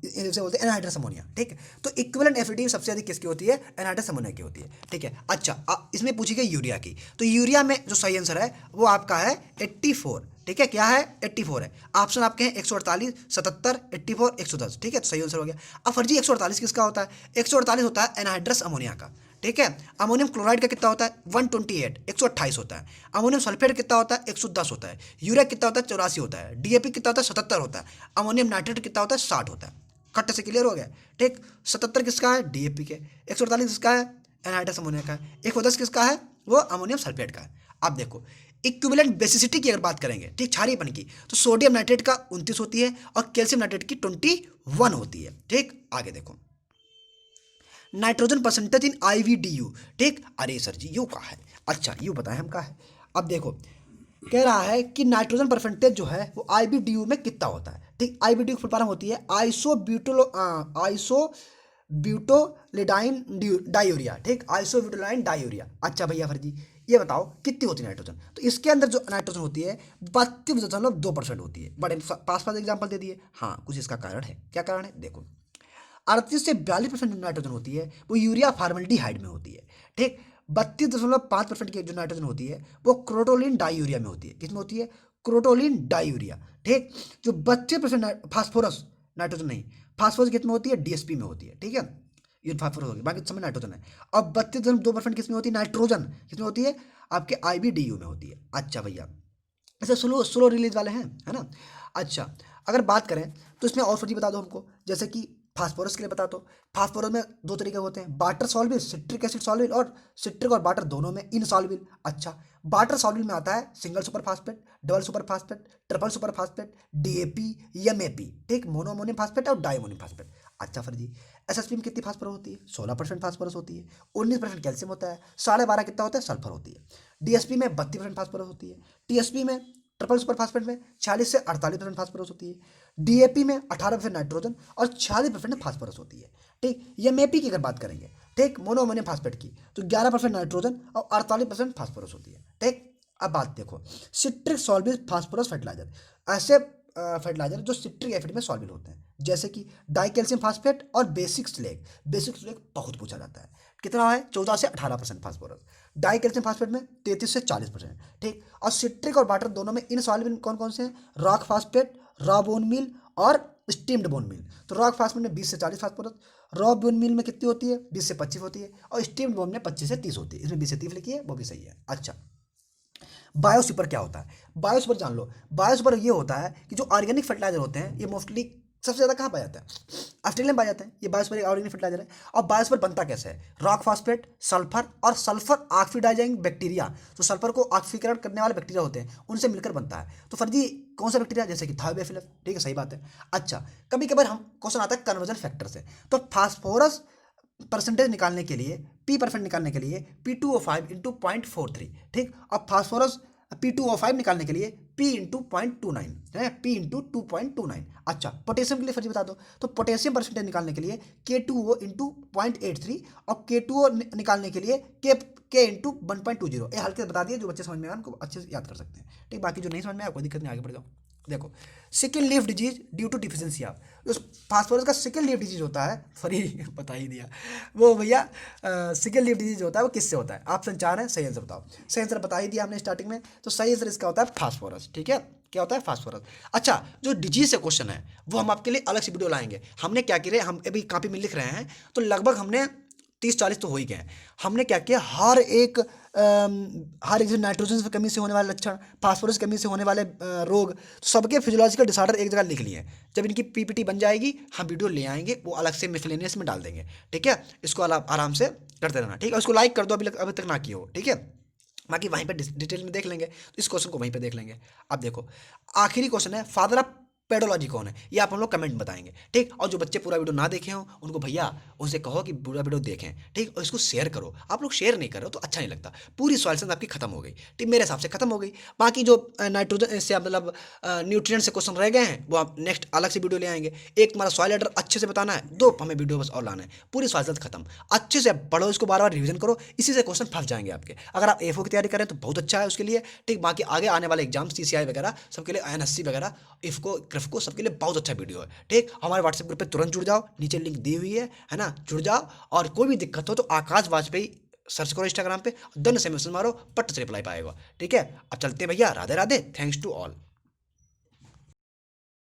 Speaker 1: इसे बोलते हैं एनहाइड्रस अमोनिया। ठीक है, तो इक्विवेलेंट एफिनिटी सबसे अधिक किसकी होती है, एनहाइड्रस अमोनिया की होती है। ठीक है, अच्छा इसमें पूछी गई यूरिया की, तो यूरिया में जो सही आंसर है वो आपका है 84। ठीक है, क्या है, 84 है। ऑप्शन आपके हैं 148, 77, 84, 110। ठीक है, तो सही आंसर हो गया। अब फर्जी 148 किसका होता है, 148 होता है एनहाइड्रस अमोनिया का। ठीक है, अमोनियम क्लोराइड का कितना होता है, 128, 128 होता है। अमोनियम सल्फेट कितना होता है, 110 होता है। यूरिया कितना होता है, 84 होता है। डीएपी कितना होता है, 77 होता है। अमोनियम नाइट्रेट कितना होता है, 60 होता है। कट से क्लियर हो गया। ठीक, 77 किसका है, डीएपी के। 148 किसका है, एनहाइड्रस अमोनिया का है। 110 किसका है, वो अमोनियम सल्फेट का है। अब देखो इक्विवेलेंट बेसिसिटी की अगर बात करेंगे, ठीक, क्षारीयपन की, तो सोडियम नाइट्रेट का 29 होती है और कैल्शियम नाइट्रेट की 21 होती है। ठीक, आगे देखो नाइट्रोजन परसेंटेज इन आईवीडीयू। ठीक, अरे सर जी यू का है, अच्छा यू बताएं हम का है। अब देखो कह रहा है कि नाइट्रोजन परसेंटेज जो है वो आईवीडीयू में कितना होता है। ठीक, आईवीडीयू की फुल फॉर्म होती है आइसो ब्यूटोलिडाइन डायूरिया। ठीक, आइसो ब्यूटोलिडाइन डायूरिया। अच्छा भैया फिर जी ये बताओ कितनी होती है नाइट्रोजन, तो इसके अंदर जो नाइट्रोजन होती है 32.2% होती है। बड़े पास पास एग्जाम्पल दे दिए। हाँ, कुछ इसका कारण है, क्या कारण है देखो, 38 से 42% जो नाइट्रोजन होती है वो यूरिया फॉर्मल्डिहाइड में होती है। ठीक, 32.5% की जो नाइट्रोजन होती है वो क्रोटोलिन डायूरिया में होती है। किसमें होती है, क्रोटोलिन डायूरिया। ठीक, जो 32% फास्फोरस, नाइट्रोजन नहीं, फास्फोरस कितने में होती है, डीएसपी में होती है। ठीक है, ये फास्फोरस होगी, बाकी समय नाइट्रोजन है। और 32.2% किसमें होती है, नाइट्रोजन किसमें होती है, आपके आईबीडीयू में होती है। अच्छा भैया ऐसे स्लो स्लो रिलीज वाले हैं, है ना। अच्छा अगर बात करें तो इसमें और फर्जी बता दो हमको, जैसे कि फास्फोरस के लिए बता दो। फास्फोरस में दो तरीके होते हैं, water soluble, citric acid soluble, और सिट्रिक और वाटर दोनों में इनसॉल्युबल। अच्छा, वाटर सॉल्युबल में आता है single super phosphate, double super phosphate, triple super phosphate, DAP, MAP. ठीक, मोनोअमोनियम फास्फेट और डाइमोनियम फास्फेट। अच्छा फर्जी एसएसपी में कितनी फास्फोरस होती है, 16% फास्फोरस होती है। 19% कैल्शियम होता है। 12.5 कितना होता है, सल्फर होती है। डीएसपी में 32% फास्फोरस होती है। टीएसपी में ट्रिपल सुपर फास्फेट में 46 से 48% फास्फोरस होती है। डीएपी में 18% नाइट्रोजन और 46% फास्फोरस होती है। ठीक, एमएपी की अगर बात करेंगे, ठीक, मोनोअमोनियम फास्फेट की, तो 11% नाइट्रोजन और 48% फास्फोरस होती है। ठीक, अब बात देखो सिट्रिक सॉल्युबल फास्फोरस फर्टिलाइजर, ऐसे फर्टिलाइजर जो सिट्रिक एसिड में सॉल्युबल होते हैं, जैसे कि डाइकैल्शियम फास्फेट और बेसिक स्लेग। बेसिक स्लेग बहुत पूछा जाता है, कितना है, 14 से 18% फास्फोरस। डाइकैल्शियम फास्फेट में 33 से 40%। ठीक, और सिट्रिक और वाटर दोनों में इनसॉल्युबल कौन कौन से हैं, rock phosphate, raw bone meal और स्टीम्ड बोन मील। तो रॉक फास्फेट में 20 से 40 फास्फोरस, रॉ बोन मील में कितनी होती है, 20 से 25 होती है, और स्टीम्ड बोन में 25 से 30 होती है। इसमें 20 से 30 लिखी है, वो भी सही है। अच्छा बायोसुपर क्या होता है, बायोसुपर जान लो। बायोसुपर ये होता है कि जो ऑर्गेनिक फर्टिलाइजर होते हैं ये मोस्टली सबसे ज़्यादा कहाँ पाया जाता है, ऑस्ट्रेलिया में पाया जाता है। ये बायोस्फीयर एक ऑर्गेनिक फर्टिलाइजर है। और बायोस्फीयर बनता कैसे है, रॉक फास्फेट, सल्फर और सल्फर ऑक्सीडाइजिंग बैक्टीरिया, तो सल्फर को ऑक्सीकरण करने वाले बैक्टीरिया होते हैं, उनसे मिलकर बनता है। तो फर्जी कौन सा बैक्टीरिया, जैसे कि थायोबैसिलस। ठीक है, सही बात है। अच्छा कभी कभार हम क्वेश्चन आता है कन्वर्जन फैक्टर से, तो फास्फोरस परसेंटेज निकालने के लिए, पी परसेंट निकालने के लिए P2O5 इंटू 0.43। ठीक, और फास्फोरस P2O5 निकालने के लिए P इंटू 0.29 है, P इंटू 2.29। अच्छा पोटेशियम के लिए फर्जी बता दो, तो पोटेशियम परसेंटेज निकालने के लिए K2O इंटू 0.83 और K2O निकालने के लिए K इंटू 1.20। ये हल्के से बता दिए, जो बच्चे समझ में आए उनको अच्छे से याद कर सकते हैं। ठीक, बाकी जो नहीं समझ में आया कोई दिक्कत नहीं, आगे बढ़ जाओ। देखो sickle leaf disease due to deficiency of, उस फास्फोरस का सिकल लीफ डिजीज होता है, सॉरी बता ही दिया वो भैया। सिकल लीफ डिजीज होता है वो किससे होता है, ऑप्शन 4 है, सही आंसर बताओ। सही आंसर बता ही दिया हमने स्टार्टिंग में, तो सही आंसर इसका होता है फास्फोरस। ठीक है, क्या होता है, फास्फोरस। अच्छा जो डिजीज से क्वेश्चन है वो हम आपके लिए अलग से वीडियो लाएंगे। हमने क्या किया, हम अभी कॉपी में लिख रहे हैं, तो लगभग हमने 30-40 तो हो ही गए हैं। हमने क्या किया, हर एक हर एक जैसे नाइट्रोजन की कमी से होने वाले लक्षण, फास्फोरस की कमी से होने वाले रोग, तो सबके फिजियोलॉजिकल डिसऑर्डर एक जगह लिख लिए हैं। जब इनकी पीपीटी बन जाएगी हम वीडियो ले आएंगे, वो अलग से मिसलेनियस में डाल देंगे। ठीक है, इसको आराम से करते रहना। ठीक है, उसको लाइक कर दो अभी तक ना किया हो। ठीक है, बाकी वहीं पे डिटेल में देख लेंगे, तो इस क्वेश्चन को वहीं पे देख लेंगे। अब देखो आखिरी क्वेश्चन है, फादर ऑफ पेडोलॉजी कौन है, ये आप हम लोग कमेंट बताएंगे। ठीक, और जो बच्चे पूरा वीडियो ना देखे हो उनको भैया उनसे कहो कि पूरा वीडियो देखें। ठीक, और इसको शेयर करो। आप लोग शेयर नहीं कर रहे हो तो अच्छा नहीं लगता। पूरी सॉल्यूशन आपकी खत्म हो गई। ठीक, मेरे हिसाब से खत्म हो गई। बाकी जो नाइट्रोजन से मतलब न्यूट्रिएंट से क्वेश्चन रह गए हैं वो आप नेक्स्ट अलग से वीडियो ले आएंगे। एक तुम्हारा सॉइल एडर अच्छे से बताना है, दो हमें वीडियो बस और लाना है। पूरी सॉल्यूशन खत्म। अच्छे से पढ़ो, इसको बार बार रिवीजन करो, इसी से क्वेश्चन फंस जाएंगे आपके। अगर आप एफओ की तैयारी करें तो बहुत अच्छा है उसके लिए। ठीक, बाकी आगे आने वाले एग्जाम सीसीआई वगैरह सबके लिए, एनएससी वगैरह, इफको क्रिफको सबके लिए बहुत अच्छा वीडियो है। ठीक, हमारे व्हाट्सएप ग्रुप पे तुरंत जुड़ जाओ, नीचे लिंक दी हुई है ना, जुड़ जाओ। और कोई भी दिक्कत हो तो आकाश वाजपेयी सर्च करो इंस्टाग्राम पे, दन से मैसेज मारो, पट से रिप्लाई पाएगा। ठीक है, अब चलते हैं भैया, Radhe Radhe, thanks to all.